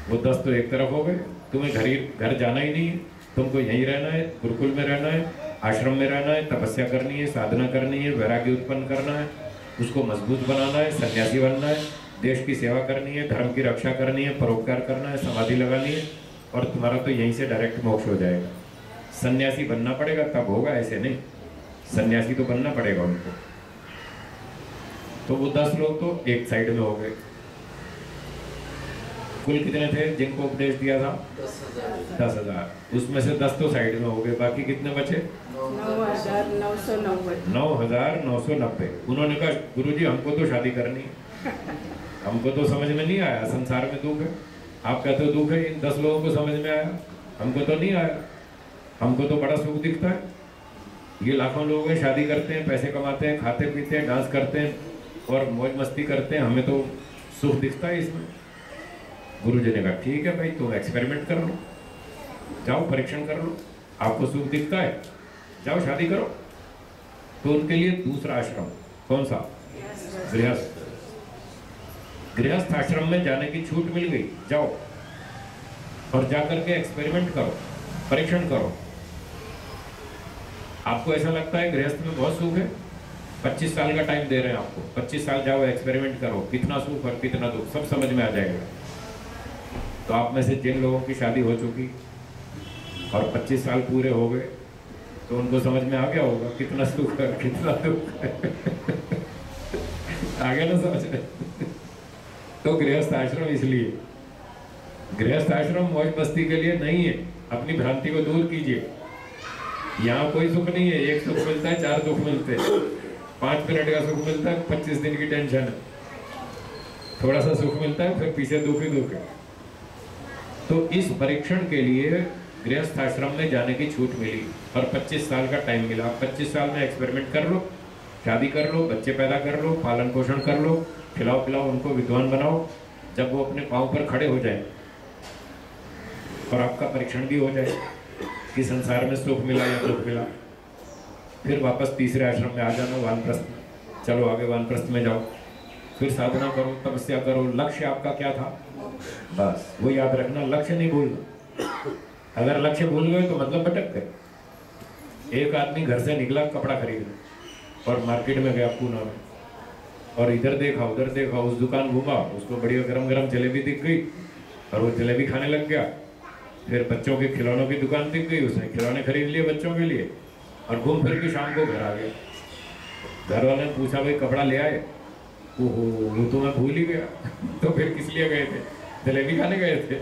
वो 10 तो एक तरफ हो गए, तुम्हें घर जाना ही नहीं है, तुमको यहीं रहना है, गुरुकुल में रहना है, आश्रम में रहना है, तपस्या करनी है, साधना करनी है, वैराग्य उत्पन्न करना है, उसको मजबूत बनाना है, सन्यासी बनना है, देश की सेवा करनी है, धर्म की रक्षा करनी है, परोपकार करना है, समाधि लगानी है, और तुम्हारा तो यहीं से डायरेक्ट मोक्ष हो जाएगा। सन्यासी बनना पड़ेगा तब होगा, ऐसे नहीं, सन्यासी तो बनना पड़ेगा उनको। तो वो 10 लोग तो एक साइड में हो गए। कुल कितने थे जिनको उपदेश दिया था? 10,000। उसमें से 10 तो साइड में हो गए, बाकी कितने बचे? 9,990। उन्होंने कहा गुरुजी हमको तो शादी करनी है, हमको तो समझ में नहीं आया, संसार में दुख है, आप कहते हो दुख है, इन 10 लोगों को समझ में आया, हमको तो नहीं आया, हमको तो बड़ा सुख दिखता है। ये लाखों लोग हैं, शादी करते हैं, पैसे कमाते हैं, खाते पीते हैं, डांस करते हैं और मौज मस्ती करते हैं, हमें तो सुख दिखता है इसमें। गुरुजी ने कहा ठीक है भाई, तुम एक्सपेरिमेंट कर लो, जाओ परीक्षण कर लो, आपको सुख दिखता है, जाओ शादी करो। तो उनके लिए दूसरा आश्रम कौन सा? गृहस्थ। गृहस्थ आश्रम में जाने की छूट मिल गई, जाओ और जाकर के एक्सपेरिमेंट करो, परीक्षण करो। आपको ऐसा लगता है गृहस्थ में बहुत सुख है, 25 साल का टाइम दे रहे हैं आपको, 25 साल जाओ एक्सपेरिमेंट करो, कितना सुख और कितना दुख सब समझ में आ जाएगा। तो आप में से जिन लोगों की शादी हो चुकी और 25 साल पूरे हो गए तो उनको समझ में आ गया होगा कितना सुख है कितना दुख है। आ गया ना समझ में? तो गृहस्थ आश्रम इसलिए, गृहस्थ आश्रम मौज मस्ती के लिए नहीं है, अपनी भ्रांति को दूर कीजिए। यहाँ कोई सुख नहीं है, एक सुख मिलता है, 4 दुख मिलते हैं, 5 मिनट का सुख मिलता है, 25 दिन की टेंशन है, थोड़ा सा सुख मिलता है, फिर पीछे दुख ही दुख है। तो इस परीक्षण के लिए गृहस्थ आश्रम में जाने की छूट मिली और 25 साल का टाइम मिला। 25 साल में एक्सपेरिमेंट कर लो, शादी कर लो, बच्चे पैदा कर लो, पालन पोषण कर लो, खिलाओ पिलाओ, उनको विद्वान बनाओ। जब वो अपने पाँव पर खड़े हो जाए और आपका परीक्षण भी हो जाए कि संसार में सुख मिला या दुख मिला, फिर वापस तीसरे आश्रम में आ जाना, वानप्रस्थ में। चलो आगे वानप्रस्थ में जाओ, फिर साधना करो, तपस्या करो। लक्ष्य आपका क्या था, बस वो याद रखना, लक्ष्य नहीं भूलना। अगर लक्ष्य भूल गए तो मतलब भटक गए। एक आदमी घर से निकला कपड़ा खरीदने और मार्केट में गया पूना में, और इधर देखा उधर देखा, उस दुकान घूमा, उसको बढ़िया गरम गरम जलेबी दिख गई और वो जलेबी खाने लग गया। फिर बच्चों के खिलौनों की दुकान दिख गई, उसने खिलौने खरीद लिए बच्चों के लिए और घूम फिर के शाम को घर आ गया। घर वाले ने पूछा भाई कपड़ा ले आए? ओहो वो तो मैं भूल ही गया। तो फिर किस लिए गए थे? जलेबी खाने गए थे।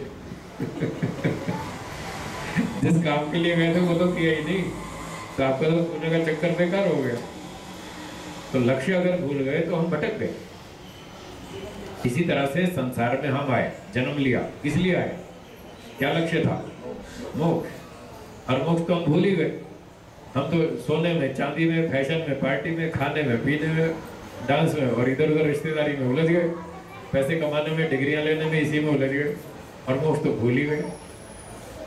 जिस काम के लिए गए थे वो तो किया ही नहीं, तो आपका तो सोने का चक्कर बेकार हो गया। तो लक्ष्य अगर भूल गए तो हम भटक गए। इसी तरह से संसार में हम आए, जन्म लिया, किस लिए आए, क्या लक्ष्य था, मोक्ष। और मोक्ष तो हम भूल ही गए। हम तो सोने में, चांदी में, फैशन में, पार्टी में, खाने में, पीने में, डांस में और इधर उधर रिश्तेदारी में उलझ गए, पैसे कमाने में, डिग्रियां लेने में, इसी में उलझ गए और मोक्ष तो भूल ही गए।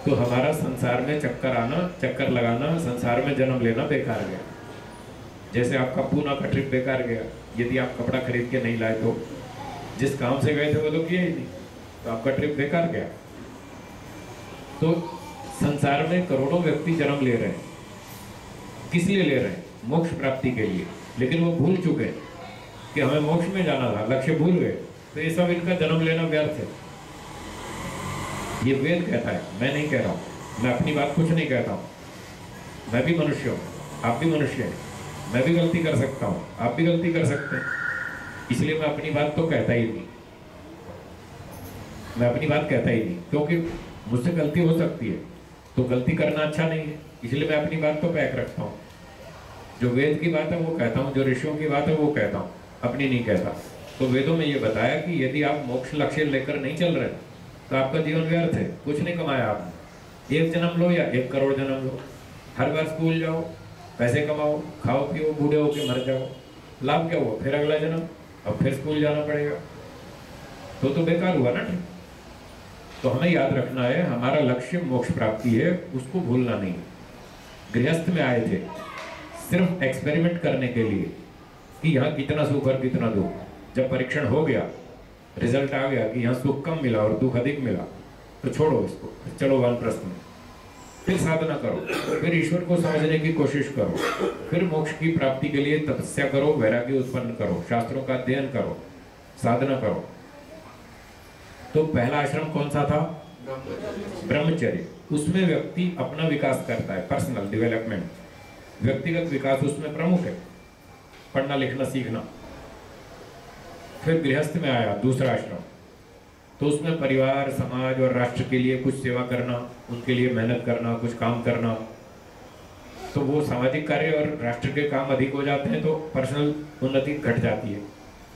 तो हमारा संसार में चक्कर आना, चक्कर लगाना, संसार में जन्म लेना बेकार गया। जैसे आपका पूना का ट्रिप बेकार गया, यदि आप कपड़ा खरीद के नहीं लाए तो जिस काम से गए थे वो तो किया ही नहीं, तो आपका ट्रिप बेकार गया। तो संसार में करोड़ों व्यक्ति जन्म ले रहे हैं, किस लिए ले रहे हैं, मोक्ष प्राप्ति के लिए, लेकिन वो भूल चुके हैं कि हमें मोक्ष में जाना था, लक्ष्य भूल गए। तो ये सब इनका जन्म लेना व्यर्थ है। ये वेद कहता है, मैं नहीं कह रहा हूँ, मैं अपनी बात कुछ नहीं कहता हूँ। मैं भी मनुष्य हूँ, आप भी मनुष्य हैं, मैं भी गलती कर सकता हूँ, आप भी गलती कर सकते हैं, इसलिए मैं अपनी बात तो कहता ही नहीं। मैं अपनी बात कहता ही नहीं क्योंकि मुझसे गलती हो सकती है, तो गलती करना अच्छा नहीं है, इसलिए मैं अपनी बात तो पैक रखता हूँ। जो वेद की बात है वो कहता हूँ, जो ऋषियों की बात है वो कहता हूँ, अपनी नहीं कहता। तो वेदों में ये बताया कि यदि आप मोक्ष लक्ष्य लेकर नहीं चल रहे तो आपका जीवन व्यर्थ है, कुछ नहीं कमाया आपने। एक जन्म लो या 1 करोड़ जन्म लो, हर बार स्कूल जाओ, पैसे कमाओ, खाओ पियो, बूढ़े होके मर जाओ, लाभ क्या हुआ, फिर अगला जन्म, अब फिर स्कूल जाना पड़ेगा, तो बेकार हुआ ना। तो हमें याद रखना है हमारा लक्ष्य मोक्ष प्राप्ति है, उसको भूलना नहीं। गृहस्थ में आए थे सिर्फ एक्सपेरिमेंट करने के लिए कि यहाँ कितना सुख और कितना दुख। जब परीक्षण हो गया, रिजल्ट आ गया कि यहाँ सुख कम मिला और दुख अधिक मिला, तो छोड़ो इसको, चलो वानप्रस्थ में, फिर साधना करो, फिर ईश्वर को समझने की कोशिश करो, फिर मोक्ष की प्राप्ति के लिए तपस्या करो, वैराग्य उत्पन्न करो, शास्त्रों का अध्ययन करो, साधना करो। तो पहला आश्रम कौन सा था, ब्रह्मचर्य। उसमें व्यक्ति अपना विकास करता है, पर्सनल डेवलपमेंट, व्यक्तिगत विकास उसमें प्रमुख है, पढ़ना लिखना सीखना। फिर गृहस्थ में आया दूसरा आश्रम, तो उसमें परिवार, समाज और राष्ट्र के लिए कुछ सेवा करना, उनके लिए मेहनत करना, कुछ काम करना। तो वो सामाजिक कार्य और राष्ट्र के काम अधिक हो जाते हैं तो पर्सनल उन्नति घट जाती है,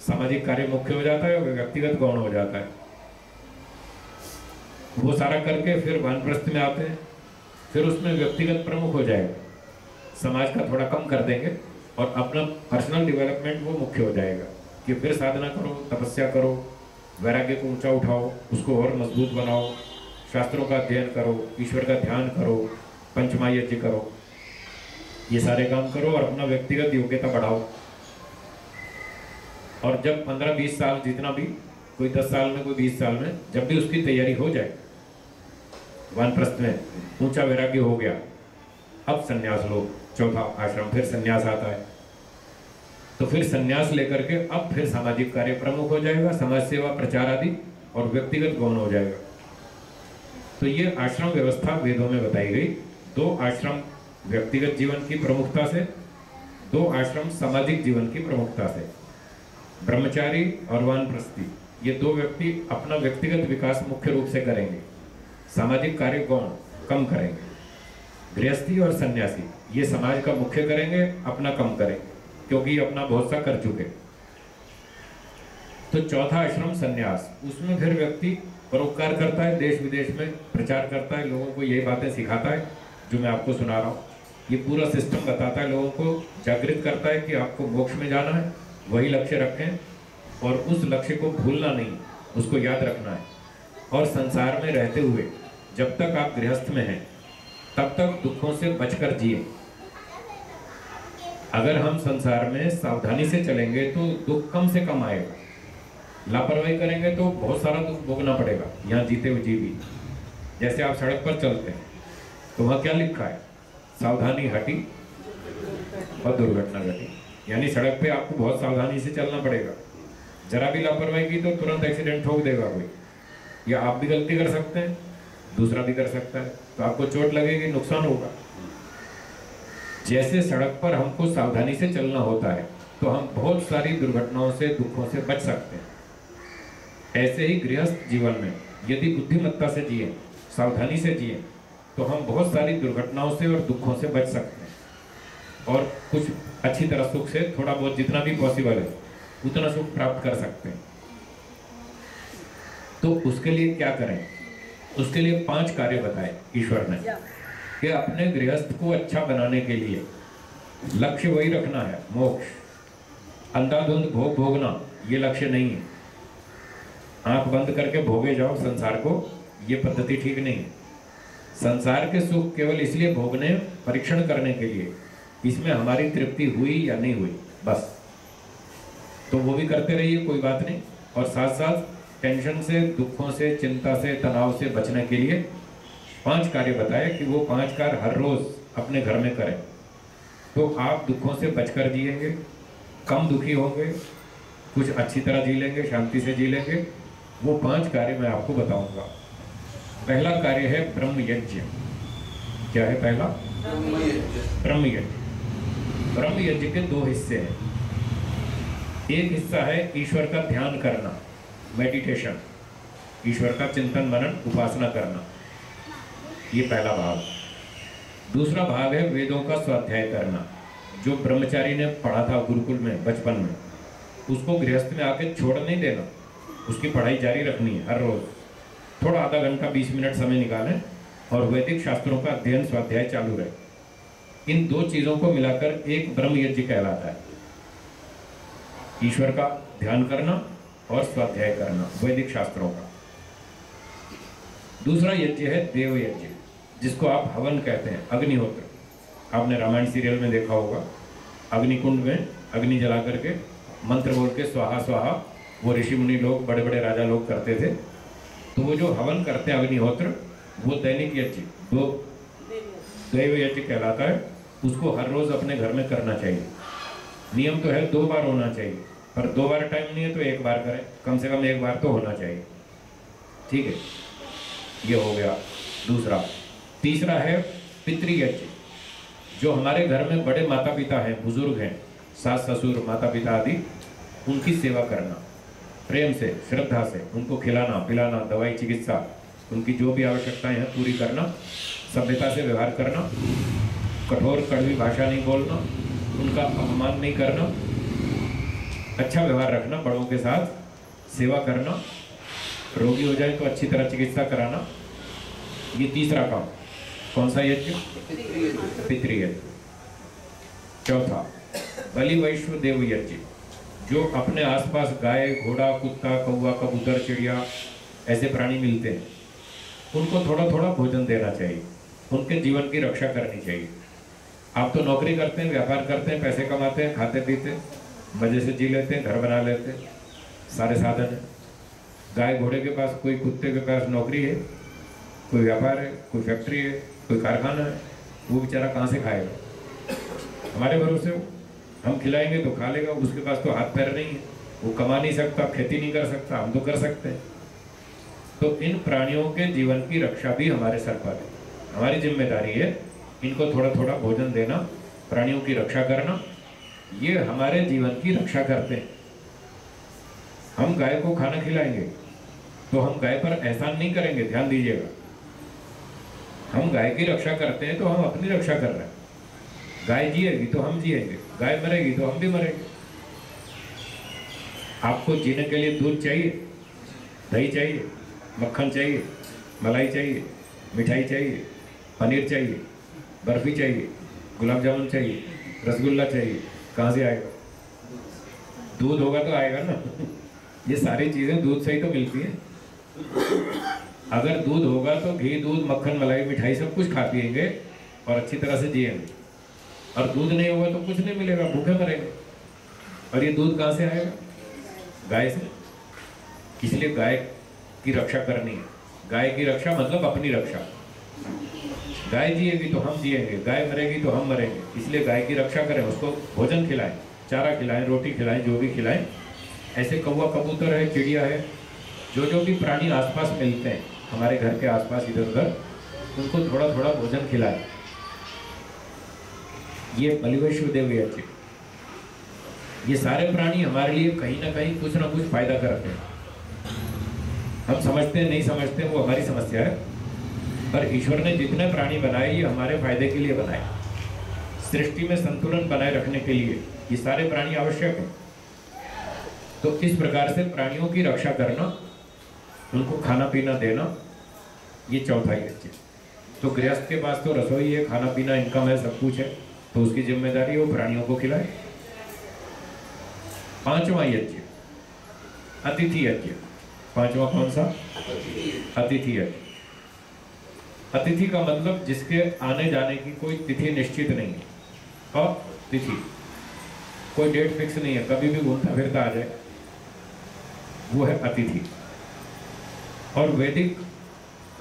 सामाजिक कार्य मुख्य हो जाता है और व्यक्तिगत गौण हो जाता है। वो सारा करके फिर वानप्रस्थ में आते हैं, फिर उसमें व्यक्तिगत प्रमुख हो जाएगा, समाज का थोड़ा कम कर देंगे और अपना पर्सनल डेवलपमेंट वो मुख्य हो जाएगा कि फिर साधना करो, तपस्या करो, वैराग्य को ऊंचा उठाओ, उसको और मजबूत बनाओ, शास्त्रों का अध्ययन करो, ईश्वर का ध्यान करो, पंचमहायज्ञ करो, ये सारे काम करो और अपना व्यक्तिगत योग्यता बढ़ाओ। और जब 15-20 साल, जितना भी, कोई 10 साल में, कोई 20 साल में, जब भी उसकी तैयारी हो जाए, वानप्रस्थ में ऊंचा वैराग्य हो गया, अब संन्यास लो, चौथा आश्रम, फिर संन्यास आता है। तो फिर संन्यास लेकर के अब फिर सामाजिक कार्य प्रमुख हो जाएगा, समाज सेवा, प्रचार आदि, और व्यक्तिगत गौण हो जाएगा। तो ये आश्रम व्यवस्था वेदों में बताई गई। 2 आश्रम व्यक्तिगत जीवन की प्रमुखता से, 2 आश्रम सामाजिक जीवन की प्रमुखता से, ब्रह्मचारी और वानप्रस्थी, ये 2 व्यक्ति अपना व्यक्तिगत विकास मुख्य रूप से करेंगे, सामाजिक कार्य गौण कम करेंगे। गृहस्थी और सन्यासी ये समाज का मुख्य करेंगे, अपना कम करेंगे, क्योंकि अपना बहुत सा कर चुके। तो चौथा आश्रम सन्यास, उसमें फिर व्यक्ति परोपकार करता है, देश विदेश में प्रचार करता है, लोगों को यही बातें सिखाता है जो मैं आपको सुना रहा हूँ। ये पूरा सिस्टम बताता है, लोगों को जागृत करता है कि आपको मोक्ष में जाना है, वही लक्ष्य रखें और उस लक्ष्य को भूलना नहीं, उसको याद रखना है। और संसार में रहते हुए जब तक आप गृहस्थ में हैं तब तक दुखों से बचकर जिए। अगर हम संसार में सावधानी से चलेंगे तो दुख कम से कम आएगा, लापरवाही करेंगे तो बहुत सारा दुख भोगना पड़ेगा यहाँ जीते हुए जी भी। जैसे आप सड़क पर चलते हैं तो वहाँ क्या लिखा है, सावधानी हटी और दुर्घटना घटी, यानी सड़क पे आपको बहुत सावधानी से चलना पड़ेगा। जरा भी लापरवाही की तो तुरंत एक्सीडेंट ठोक देगा कोई, या आप भी गलती कर सकते हैं, दूसरा भी कर सकता है, तो आपको चोट लगेगी, नुकसान होगा। जैसे सड़क पर हमको सावधानी से चलना होता है तो हम बहुत सारी दुर्घटनाओं से, दुखों से बच सकते हैं। ऐसे ही गृहस्थ जीवन में यदि बुद्धिमत्ता से जिए, सावधानी से जिए, तो हम बहुत सारी दुर्घटनाओं से और दुखों से बच सकते हैं और कुछ अच्छी तरह सुख से थोड़ा बहुत जितना भी पॉसिबल है उतना सुख प्राप्त कर सकते हैं। तो उसके लिए क्या करें? उसके लिए 5 कार्य बताए ईश्वर ने कि अपने गृहस्थ को अच्छा बनाने के लिए लक्ष्य वही रखना है, मोक्ष। अंधाधुंध भोग भोगना ये लक्ष्य नहीं है। आंख बंद करके भोगे जाओ संसार को, ये पद्धति ठीक नहीं है। संसार के सुख केवल इसलिए भोगने, परीक्षण करने के लिए, इसमें हमारी तृप्ति हुई या नहीं हुई, बस। तो वो भी करते रहिए, कोई बात नहीं। और साथ साथ टेंशन से, दुखों से, चिंता से, तनाव से बचने के लिए 5 कार्य बताए कि वो 5 कार्य हर रोज अपने घर में करें, तो आप दुखों से बचकर जिएंगे, कम दुखी होंगे, कुछ अच्छी तरह जी लेंगे, शांति से जी लेंगे। वो 5 कार्य मैं आपको बताऊंगा। पहला कार्य है ब्रह्म यज्ञ। क्या है पहला? ब्रह्म यज्ञ। ब्रह्म यज्ञ के 2 हिस्से हैं। एक हिस्सा है ईश्वर का ध्यान करना, मेडिटेशन, ईश्वर का चिंतन मनन उपासना करना, ये पहला भाग। दूसरा भाग है वेदों का स्वाध्याय करना। जो ब्रह्मचारी ने पढ़ा था गुरुकुल में बचपन में, उसको गृहस्थ में आके छोड़ नहीं देना, उसकी पढ़ाई जारी रखनी है। हर रोज थोड़ा आधा घंटा 20 मिनट समय निकालें और वैदिक शास्त्रों का अध्ययन स्वाध्याय चालू रहे। इन 2 चीजों को मिलाकर एक ब्रह्म यज्ञ कहलाता है, ईश्वर का ध्यान करना और स्वाध्याय करना वैदिक शास्त्रों का। दूसरा यज्ञ है देव यज्ञ, जिसको आप हवन कहते हैं, अग्निहोत्र। आपने रामायण सीरियल में देखा होगा, अग्निकुंड में अग्नि जला करके मंत्र बोल के स्वाहा स्वाहा वो ऋषि मुनि लोग, बड़े बड़े राजा लोग करते थे। तो वो जो हवन करते हैं अग्निहोत्र, वो दैनिक यज्ञ, वो दैव यज्ञ कहलाता है। उसको हर रोज अपने घर में करना चाहिए। नियम तो है 2 बार होना चाहिए, पर 2 बार टाइम नहीं है तो 1 बार करें, कम से कम 1 बार तो होना चाहिए, ठीक है। ये हो गया दूसरा। तीसरा है पितृयज्ञ। जो हमारे घर में बड़े माता पिता हैं, बुजुर्ग हैं, सास ससुर, माता पिता आदि, उनकी सेवा करना, प्रेम से, श्रद्धा से उनको खिलाना पिलाना, दवाई चिकित्सा, उनकी जो भी आवश्यकताएं हैं पूरी करना, सभ्यता से व्यवहार करना, कठोर कड़वी भाषा नहीं बोलना, उनका अपमान नहीं करना, अच्छा व्यवहार रखना बड़ों के साथ, सेवा करना, रोगी हो जाए तो अच्छी तरह चिकित्सा कराना। ये तीसरा काम। कौन सा यज्ञ? पितृयज्ञ। चौथा बलि वैश्व देव यज्ञ। जो अपने आसपास गाय, घोड़ा, कुत्ता, कौवा, कबूतर, चिड़िया ऐसे प्राणी मिलते हैं, उनको थोड़ा थोड़ा भोजन देना चाहिए, उनके जीवन की रक्षा करनी चाहिए। आप तो नौकरी करते हैं, व्यापार करते हैं, पैसे कमाते हैं, खाते पीते मजे से जी लेते हैं, घर बना लेते हैं, सारे साधन हैं। गाय घोड़े के पास, कोई कुत्ते के पास नौकरी है, कोई व्यापार है, कोई फैक्ट्री है, कोई कारखाना है, वो बेचारा कहाँ से खाएगा? हमारे भरोसे हो, हम खिलाएंगे तो खा लेगा, उसके पास तो हाथ पैर नहीं है, वो कमा नहीं सकता, खेती नहीं कर सकता, हम तो कर सकते हैं। तो इन प्राणियों के जीवन की रक्षा भी हमारे सर पर है, हमारी जिम्मेदारी है इनको थोड़ा थोड़ा भोजन देना, प्राणियों की रक्षा करना। ये हमारे जीवन की रक्षा करते हैं। हम गाय को खाना खिलाएंगे तो हम गाय पर एहसान नहीं करेंगे, ध्यान दीजिएगा। हम गाय की रक्षा करते हैं तो हम अपनी रक्षा कर रहे हैं। गाय जिएगी तो हम जिएंगे, गाय मरेगी तो हम भी मरेंगे। आपको जीने के लिए दूध चाहिए, दही चाहिए, मक्खन चाहिए, मलाई चाहिए, मिठाई चाहिए, पनीर चाहिए, बर्फी चाहिए, गुलाब जामुन चाहिए, रसगुल्ला चाहिए, कहाँ से आएगा? दूध होगा तो आएगा ना। ये सारी चीज़ें दूध से ही तो मिलती हैं। अगर दूध होगा तो घी, दूध, मक्खन, मलाई, मिठाई सब कुछ खा पिएंगे और अच्छी तरह से जिएंगे। और दूध नहीं होगा तो कुछ नहीं मिलेगा, भूखे मरेंगे। और ये दूध कहाँ से आएगा? गाय से। इसलिए गाय की रक्षा करनी है। गाय की रक्षा मतलब अपनी रक्षा। गाय जिएगी तो हम जिएंगे, गाय मरेगी तो हम मरेंगे। इसलिए गाय की रक्षा करें, उसको भोजन खिलाएं, चारा खिलाएं, रोटी खिलाएं, जो भी खिलाएं। ऐसे कौवा, कबूतर है, चिड़िया है, जो भी प्राणी आसपास मिलते हैं हमारे घर के आसपास इधर उधर, उनको थोड़ा थोड़ा भोजन खिलाएं। ये बलि वैश्व देव यज्ञ। ये सारे प्राणी हमारे लिए कहीं ना कहीं कुछ ना कुछ फायदा करते हैं। हम समझते हैं नहीं समझते, वो हमारी समस्या है। पर ईश्वर ने जितने प्राणी बनाए ये हमारे फायदे के लिए बनाए, सृष्टि में संतुलन बनाए रखने के लिए ये सारे प्राणी आवश्यक हैं। तो इस प्रकार से प्राणियों की रक्षा करना, उनको खाना पीना देना, ये चौथा यज्ञ। तो गृहस्थ के पास तो रसोई है, खाना पीना, इनकम है, सब कुछ है, तो उसकी जिम्मेदारी वो प्राणियों को खिलाए। पांचवा यज्ञ अतिथि यज्ञ। पांचवा कौन सा? अतिथि यज्ञ। अतिथि का मतलब जिसके आने जाने की कोई तिथि निश्चित नहीं है। अतिथि, कोई डेट फिक्स नहीं है, कभी भी घूमता फिरता आ जाए, वो है अतिथि। और वैदिक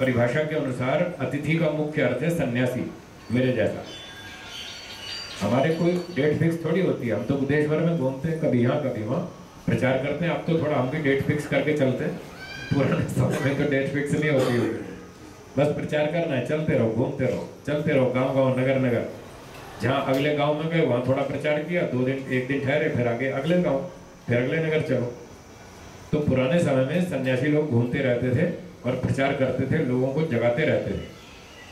परिभाषा के अनुसार अतिथि का मुख्य अर्थ है सन्यासी, मेरे जैसा। हमारे कोई डेट फिक्स थोड़ी होती है, हम तो देश भर में घूमते हैं, कभी यहाँ कभी वहाँ प्रचार करते हैं। अब तो थोड़ा हम भी डेट फिक्स करके चलते हैं, पुराने समय में तो डेट फिक्स नहीं होती है, बस प्रचार करना है, चलते रहो, घूमते रहो, चलते रहो, गांव गांव, नगर नगर। जहाँ अगले गांव में गए वहाँ थोड़ा प्रचार किया, 2 दिन 1 दिन ठहरे, फिर आगे अगले गांव, फिर अगले नगर चलो। तो पुराने समय में सन्यासी लोग घूमते रहते थे और प्रचार करते थे, लोगों को जगाते रहते थे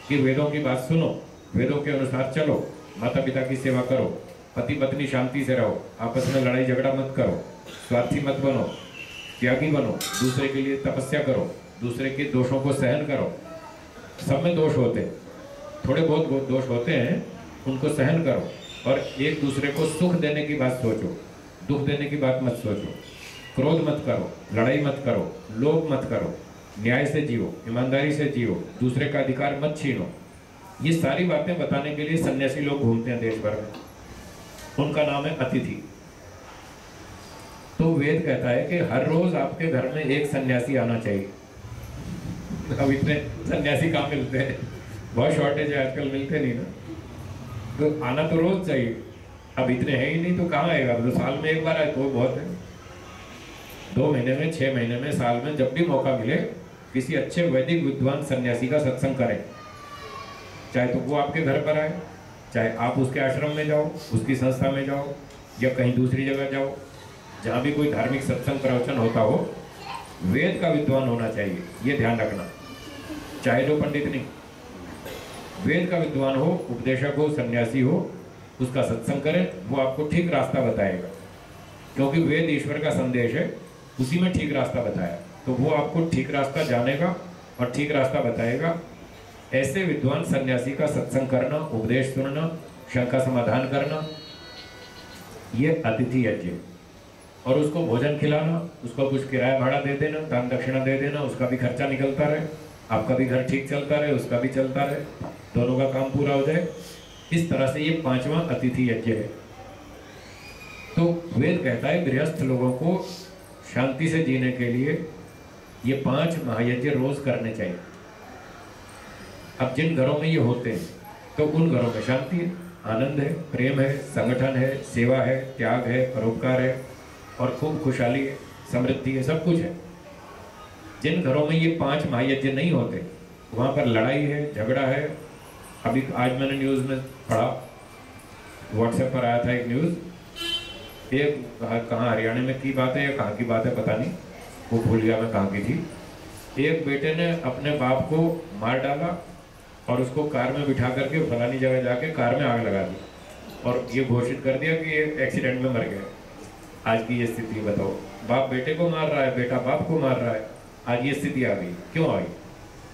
कि वेदों की बात सुनो, वेदों के अनुसार चलो, माता पिता की सेवा करो, पति पत्नी शांति से रहो, आपस में लड़ाई झगड़ा मत करो, स्वार्थी मत बनो, त्यागी बनो, दूसरे के लिए तपस्या करो, दूसरे के दोषों को सहन करो। सब में दोष होते हैं, थोड़े बहुत दोष होते हैं, उनको सहन करो और एक दूसरे को सुख देने की बात सोचो, दुख देने की बात मत सोचो, क्रोध मत करो, लड़ाई मत करो, लोभ मत करो, न्याय से जियो, ईमानदारी से जियो, दूसरे का अधिकार मत छीनो। ये सारी बातें बताने के लिए सन्यासी लोग घूमते हैं देश भर में, उनका नाम है अतिथि। तो वेद कहता है कि हर रोज आपके घर में एक सन्यासी आना चाहिए। अब इतने सन्यासी कहाँ मिलते हैं, बहुत शॉर्टेज है आजकल, मिलते नहीं ना, तो आना तो रोज चाहिए। अब इतने हैं ही नहीं तो कहाँ आएगा, तो साल में एक बार आए तो बहुत है, 2 महीने में, 6 महीने में, साल में, जब भी मौका मिले किसी अच्छे वैदिक विद्वान सन्यासी का सत्संग करें। चाहे तो वो आपके घर पर आए, चाहे आप उसके आश्रम में जाओ, उसकी संस्था में जाओ, या कहीं दूसरी जगह जाओ, जहाँ भी कोई धार्मिक सत्संग प्रवचन होता हो, वेद का विद्वान होना चाहिए, ये ध्यान रखना। चाहे जो पंडित नहीं, वेद का विद्वान हो, उपदेशक हो, सन्यासी हो, उसका सत्संग करें, वो आपको ठीक रास्ता बताएगा, क्योंकि वेद ईश्वर का संदेश है, उसी में ठीक रास्ता बताया, तो वो आपको ठीक रास्ता जानेगा और ठीक रास्ता बताएगा। ऐसे विद्वान सन्यासी का सत्संग करना, उपदेश सुनना, शंका समाधान करना, ये अतिथि यज्ञ। और उसको भोजन खिलाना, उसको कुछ किराया भाड़ा दे देना, दान दक्षिणा दे देना, उसका भी खर्चा निकलता रहे, आपका भी घर ठीक चलता रहे, उसका भी चलता रहे, दोनों का काम पूरा हो जाए। इस तरह से ये 5वां अतिथि यज्ञ है। तो वेद कहता है गृहस्थ लोगों को शांति से जीने के लिए ये 5 महायज्ञ रोज करने चाहिए। अब जिन घरों में ये होते हैं तो उन घरों में शांति है, आनंद है, प्रेम है, संगठन है, सेवा है, त्याग है, परोपकार है और खूब खुशहाली है, समृद्धि है, सब कुछ है। जिन घरों में ये 5 महायज्ञ नहीं होते वहाँ पर लड़ाई है, झगड़ा है। अभी आज मैंने न्यूज़ में पढ़ा, व्हाट्सएप पर आया था एक न्यूज़, एक कहाँ हरियाणा में की बात है या कहाँ की बात है पता नहीं, वो भूल गया मैं कहाँ की थी। एक बेटे ने अपने बाप को मार डाला और उसको कार में बिठा करके फलानी जगह जाके कार में आग लगा दी और ये घोषित कर दिया कि ये एक्सीडेंट में मर गया। आज की ये स्थिति बताओ, बाप बेटे को मार रहा है, बेटा बाप को मार रहा है, आज ये स्थिति आ गई। क्यों आई?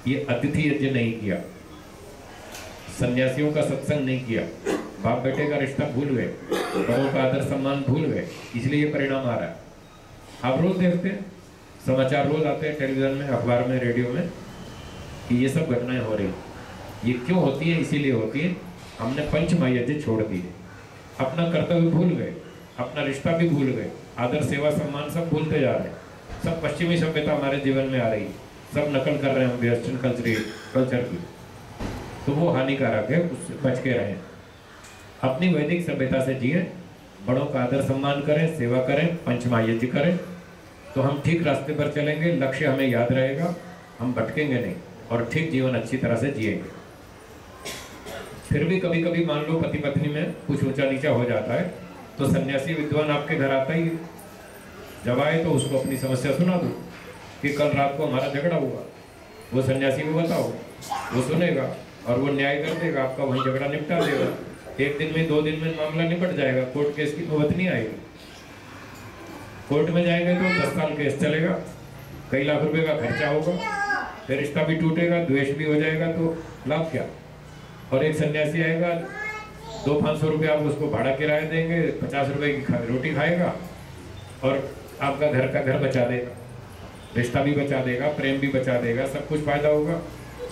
ये अतिथि यज्ञ नहीं किया, सन्यासियों का सत्संग नहीं किया, बाप बेटे का रिश्ता भूल गए, बड़ों का आदर सम्मान भूल गए, इसलिए ये परिणाम आ रहा है। आप रोज देखते हैं, समाचार रोज आते हैं टेलीविजन में, अखबार में, रेडियो में कि ये सब घटनाएं हो रही। ये क्यों होती है? इसीलिए होती है हमने 5 महायज्ञ छोड़ दिए, अपना कर्तव्य भूल गए, अपना रिश्ता भी भूल गए, आदर सेवा सम्मान सब भूलते जा रहे हैं। सब पश्चिमी सभ्यता हमारे जीवन में आ रही, सब नकल कर रहे हैं हम वेस्टर्न कल्चर की, तो वो हानिकारक है, उससे बच के रहें। अपनी वैदिक सभ्यता से जिए, बड़ों का आदर सम्मान करें, सेवा करें, 5 महायज्ञ करें, तो हम ठीक रास्ते पर चलेंगे, लक्ष्य हमें याद रहेगा, हम भटकेंगे नहीं और ठीक जीवन अच्छी तरह से जिएंगे। फिर भी कभी कभी मान लो पति पत्नी में कुछ ऊंचा नीचा हो जाता है, तो सन्यासी विद्वान आपके घर आता ही है। जब आए तो उसको अपनी समस्या सुना दो कि कल रात को हमारा झगड़ा हुआ, वो सन्यासी को बताओ वो सुनेगा और वो न्याय कर देगा, आपका वहीं झगड़ा निपटा देगा। 1 दिन में 2 दिन में मामला निपट जाएगा, कोर्ट केस की नौबत नहीं आएगी। कोर्ट में जाएंगे तो 10 साल केस चलेगा, कई लाख रुपए का खर्चा होगा, फिर रिश्ता भी टूटेगा, द्वेष भी हो जाएगा, तो लाभ क्या। और एक सन्यासी आएगा, 200-500 रुपये आप उसको भाड़ा किराया देंगे, 50 रुपए की रोटी खाएगा और आपका घर बचा देगा, रिश्ता भी बचा देगा, प्रेम भी बचा देगा, सब कुछ फायदा होगा।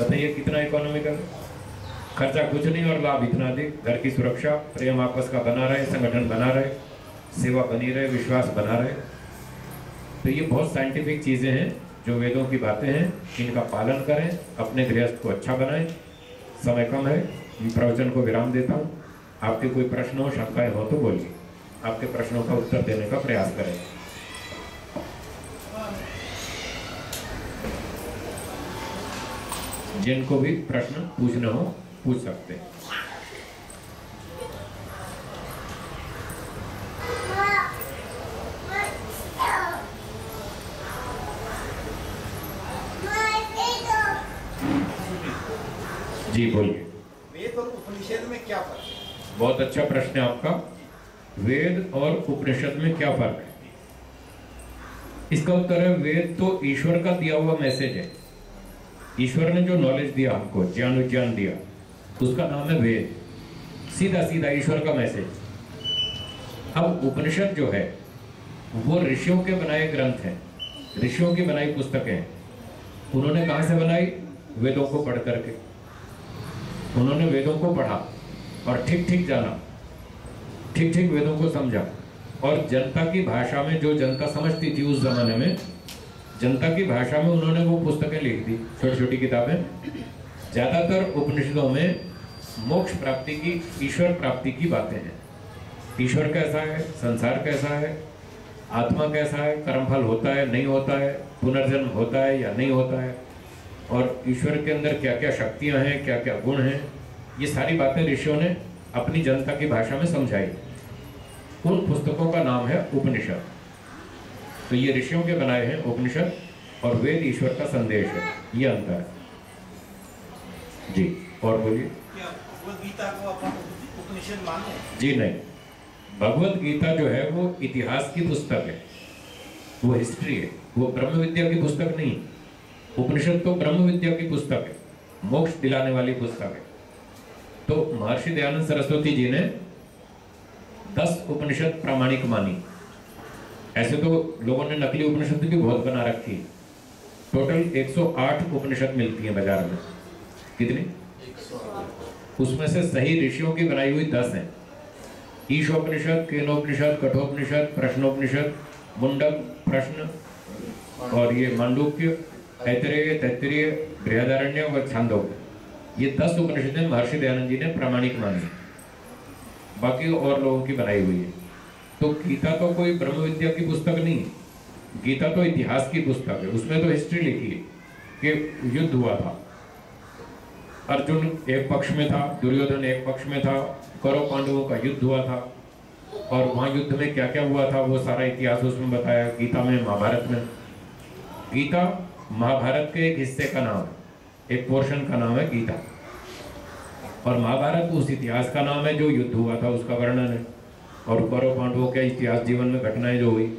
बताइए कितना इकोनॉमिकल, खर्चा कुछ नहीं और लाभ इतना अधिक। घर की सुरक्षा, प्रेम आपस का बना रहे, संगठन बना रहे, सेवा बनी रहे, विश्वास बना रहे। तो ये बहुत साइंटिफिक चीज़ें हैं जो वेदों की बातें हैं, इनका पालन करें, अपने गृहस्थ को अच्छा बनाएं। समय कम है, मैं प्रवचन को विराम देता हूँ। आपके कोई प्रश्न हो, शंकाएं हो तो बोलिए, आपके प्रश्नों का उत्तर देने का प्रयास करें। जिनको भी प्रश्न पूछना हो पूछ सकते हैं। जी बोलिए। वेद और उपनिषद में क्या फर्क है? बहुत अच्छा प्रश्न है आपका। वेद और उपनिषद में क्या फर्क है? इसका उत्तर है, वेद तो ईश्वर का दिया हुआ मैसेज है। ईश्वर ने जो नॉलेज दिया हमको, ज्ञान विज्ञान दिया, उसका नाम है वेद, सीधा सीधा ईश्वर का मैसेज। अब उपनिषद जो है वो ऋषियों के बनाए ग्रंथ हैं, ऋषियों की बनाई पुस्तकें हैं। उन्होंने कहाँ से बनाई? वेदों को पढ़ करके। उन्होंने वेदों को पढ़ा और ठीक ठीक जाना, ठीक ठीक वेदों को समझा और जनता की भाषा में, जो जनता समझती थी उस जमाने में, जनता की भाषा में उन्होंने वो पुस्तकें लिख दी, छोटी छोटी किताबें। ज्यादातर उपनिषदों में मोक्ष प्राप्ति की, ईश्वर प्राप्ति की बातें हैं। ईश्वर कैसा है, संसार कैसा है, आत्मा कैसा है, कर्मफल होता है नहीं होता है, पुनर्जन्म होता है या नहीं होता है, और ईश्वर के अंदर क्या क्या शक्तियां हैं, क्या क्या गुण हैं, ये सारी बातें ऋषियों ने अपनी जनता की भाषा में समझाई। उन पुस्तकों का नाम है उपनिषद। तो ये ऋषियों के बनाए हैं उपनिषद, और वेद ईश्वर का संदेश है, ये अंतर है। जी और बोलिए। क्या भगवद गीता को अपन उपनिषद माने? जी नहीं, भगवद गीता जो है वो इतिहास की पुस्तक है, वो हिस्ट्री है, वो ब्रह्म विद्या की पुस्तक नहीं। उपनिषद तो ब्रह्म विद्या की पुस्तक है, मोक्ष दिलाने वाली पुस्तक है। तो महर्षि दयानंद सरस्वती जी ने 10 उपनिषद प्रामाणिक मानी। ऐसे तो लोगों ने नकली उपनिषद भी बहुत बना रखी है। टोटल 108 उपनिषद मिलती हैं बाजार में। कितनी? 108। उसमें से सही ऋषियों की बनाई हुई 10 हैं। ईशोपनिषद, केनोपनिषद, कठोपनिषद, प्रश्नोपनिषद, मुंडक प्रश्न, और ये मांडूक्य, ऐतरेय, तैत्तिरीय, बृहदारण्य और छांदोग्य, ये 10 उपनिषदें महर्षि दयानंद जी ने प्रामाणिक मानी, बाकी और लोगों की बनाई हुई है। तो गीता तो कोई ब्रह्म विद्या की पुस्तक नहीं, गीता तो इतिहास की पुस्तक है। उसमें तो हिस्ट्री लिखी है कि युद्ध हुआ था, अर्जुन एक पक्ष में था, दुर्योधन एक पक्ष में था, कौरव पांडवों का युद्ध हुआ था, और वहाँ युद्ध में क्या क्या हुआ था वो सारा इतिहास उसमें बताया गीता में, महाभारत में। गीता महाभारत के एक हिस्से का नाम है, एक पोर्शन का नाम है गीता, और महाभारत उस इतिहास का नाम है जो युद्ध हुआ था उसका वर्णन है, और कौरव पांडवों के इतिहास, जीवन में घटनाएं जो हुई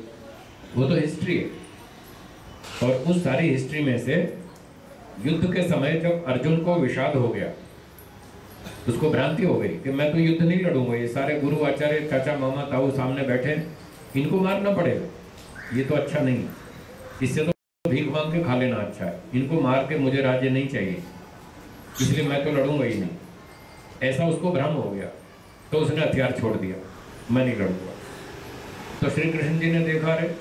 वो तो हिस्ट्री है। और उस सारी हिस्ट्री में से युद्ध के समय जब अर्जुन को विषाद हो गया, उसको भ्रांति हो गई कि मैं तो युद्ध नहीं लड़ूंगा, ये सारे गुरु आचार्य, चाचा मामा ताऊ सामने बैठे, इनको मारना पड़ेगा, ये तो अच्छा नहीं, इससे तो भीख मांग के खा लेना अच्छा है, इनको मार के मुझे राज्य नहीं चाहिए, इसलिए मैं तो लड़ूंगा ही नहीं। ऐसा उसको भ्रम हो गया, तो उसने हथियार छोड़ दिया, मैं नहीं लड़ूंगा। तो श्री कृष्ण जी ने देखा, रे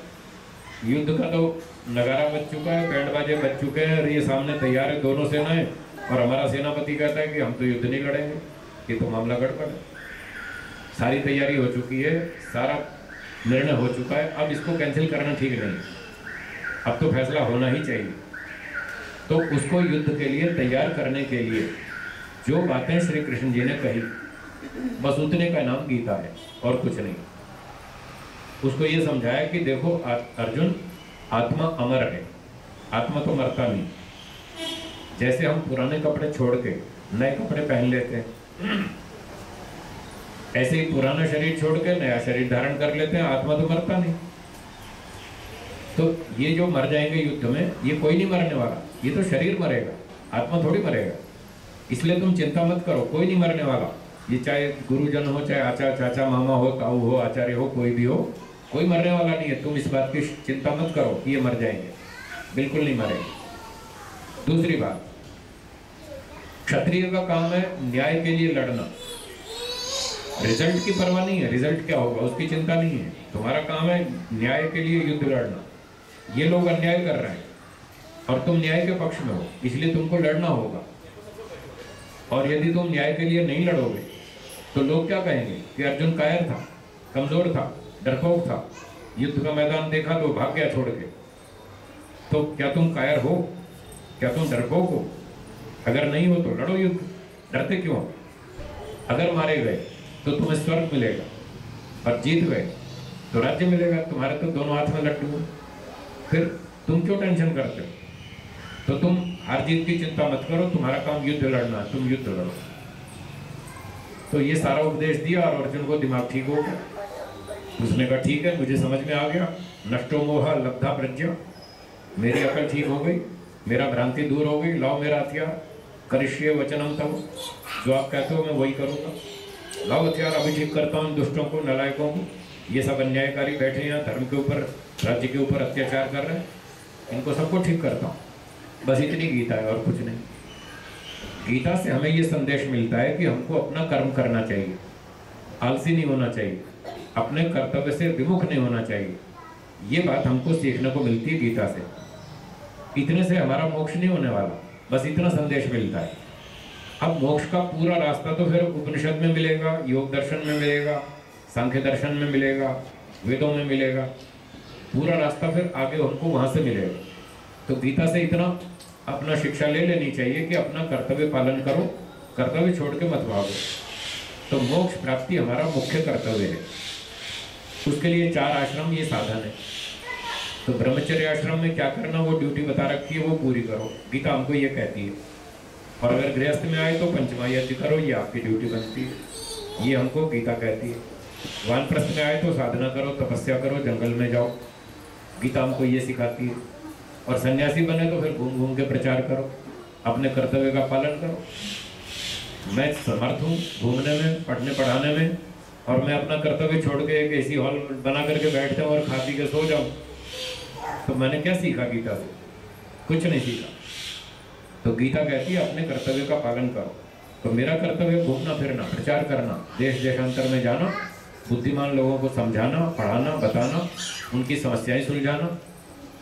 युद्ध का तो नगारा बज चुका है, बैंड बाजे बज चुके हैं, और ये सामने तैयार है दोनों सेनाएं, और हमारा सेनापति कहता है कि हम तो युद्ध नहीं लड़ेंगे, ये तो मामला गड़बड़ है। सारी तैयारी हो चुकी है, सारा निर्णय हो चुका है, अब इसको कैंसिल करना ठीक नहीं, अब तो फैसला होना ही चाहिए। तो उसको युद्ध के लिए तैयार करने के लिए जो बातें श्री कृष्ण जी ने कही, बस उतने का नाम गीता है और कुछ नहीं। उसको ये समझाया कि देखो अर्जुन, आत्मा अमर है, आत्मा तो मरता नहीं, जैसे हम पुराने कपड़े छोड़ के नए कपड़े पहन लेते हैं, ऐसे ही पुराना शरीर छोड़ के नया शरीर धारण कर लेते हैं। आत्मा तो मरता नहीं। तो ये जो मर जाएंगे युद्ध में, ये कोई नहीं मरने वाला, ये तो शरीर मरेगा, आत्मा थोड़ी मरेगा। इसलिए तुम चिंता मत करो, कोई नहीं मरने वाला। ये चाहे गुरुजन हो, चाहे आचार्य, चाचा, मामा हो, ताऊ हो, आचार्य हो, कोई भी हो, कोई मरने वाला नहीं है। तुम इस बात की चिंता मत करो कि ये मर जाएंगे, बिल्कुल नहीं मरेंगे। दूसरी बात, क्षत्रिय का काम है न्याय के लिए लड़ना। रिजल्ट की परवाह नहीं है, रिजल्ट क्या होगा उसकी चिंता नहीं है। तुम्हारा काम है न्याय के लिए युद्ध लड़ना। ये लोग अन्याय कर रहे हैं और तुम न्याय के पक्ष में हो, इसलिए तुमको लड़ना होगा। और यदि तुम न्याय के लिए नहीं लड़ोगे तो लोग क्या कहेंगे कि अर्जुन कायर था, कमजोर था, डरपोक था, युद्ध का मैदान देखा तो भाग गया छोड़ के। तो क्या तुम कायर हो? क्या तुम डरपोक हो? अगर नहीं हो तो लड़ो युद्ध। डरते क्यों? अगर मारे गए तो तुम्हें स्वर्ग मिलेगा और जीत गए तो राज्य मिलेगा। तुम्हारे तो दोनों हाथ में लड्डू हैं, फिर तुम क्यों टेंशन करते हो? तो तुम हार जीत की चिंता मत करो, तुम्हारा काम युद्ध लड़ना है, तुम युद्ध लड़ो। तो ये सारा उपदेश दिया और अर्जुन को दिमाग ठीक हो गया। उसने कहा ठीक है, मुझे समझ में आ गया। नष्टो मोह लब्धा प्रज्ञा, मेरी अकल ठीक हो गई, मेरा भ्रांति दूर हो गई। लाओ मेरा हथियार, करिष्ये वचनम तव, जो आप कहते हो मैं वही करूँगा। लाओ हथियार, अभी ठीक करता हूँ दुष्टों को, नालायकों को। ये सब अन्यायकारी बैठे हैं धर्म के ऊपर, राज्य के ऊपर अत्याचार कर रहे हैं, इनको सबको ठीक करता हूँ। बस इतनी गीता है और कुछ नहीं। गीता से हमें ये संदेश मिलता है कि हमको अपना कर्म करना चाहिए, आलसी नहीं होना चाहिए, अपने कर्तव्य से विमुख नहीं होना चाहिए। ये बात हमको सीखने को मिलती है गीता से। इतने से हमारा मोक्ष नहीं होने वाला, बस इतना संदेश मिलता है। अब मोक्ष का पूरा रास्ता तो फिर उपनिषद में मिलेगा, योग दर्शन में मिलेगा, सांख्य दर्शन में मिलेगा, वेदों में मिलेगा। पूरा रास्ता फिर आगे हमको वहां से मिलेगा। तो गीता से इतना अपना शिक्षा ले लेनी चाहिए कि अपना कर्तव्य पालन करो, कर्तव्य छोड़ के मत भागो। तो मोक्ष प्राप्ति हमारा मुख्य कर्तव्य है। उसके लिए 4 आश्रम ये साधन है। तो ब्रह्मचर्य आश्रम में क्या करना, वो ड्यूटी बता रखी है, वो पूरी करो, गीता हमको ये कहती है। और अगर गृहस्थ में आए तो पंचमा यज्ञ करो, ये आपकी ड्यूटी बनती है, ये हमको गीता कहती है। वानप्रस्थ में आए तो साधना करो, तपस्या करो, जंगल में जाओ, गीता हमको ये सिखाती है। और सन्यासी बने तो फिर घूम घूम के प्रचार करो, अपने कर्तव्य का पालन करो। मैं समर्थ हूँ घूमने में, पढ़ने पढ़ाने में, और मैं अपना कर्तव्य छोड़ के एक एसी हॉल बना करके बैठ जाऊँ और खा पी के सो जाऊँ, तो मैंने क्या सीखा गीता से? कुछ नहीं सीखा। तो गीता कहती है अपने कर्तव्य का पालन करो। तो मेरा कर्तव्य घूमना फिरना, प्रचार करना, देश देशांतर में जाना, बुद्धिमान लोगों को समझाना, पढ़ाना, बताना, उनकी समस्याएं सुलझाना।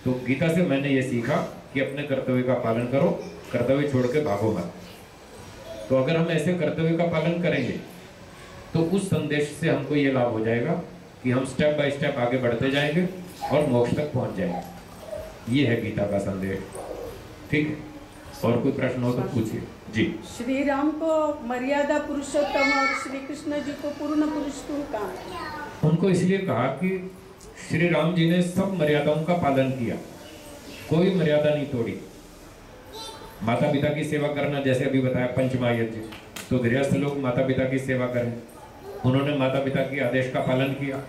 तो गीता से मैंने ये सीखा कि अपने कर्तव्य का पालन करो, कर्तव्य छोड़ के भागो मत। तो अगर हम ऐसे कर्तव्य का पालन करेंगे तो उस संदेश से हमको ये लाभ हो जाएगा कि हम स्टेप बाय स्टेप आगे बढ़ते जाएंगे और मोक्ष तक पहुंच जाएंगे। ये है गीता का संदेश। ठीक है, और कोई प्रश्न हो तो पूछिए जी। श्री राम को मर्यादा पुरुषोत्तम और श्री कृष्ण जी को पूर्ण पुरुष क्यों कहा? उनको इसलिए कहा कि श्री राम जी ने सब मर्यादाओं का पालन किया, कोई मर्यादा नहीं तोड़ी। माता पिता की सेवा करना, जैसे अभी बताया पंचमा यज्ञ, तो गृहस्थ लोग माता पिता की सेवा करें, उन्होंने माता पिता के आदेश का पालन किया।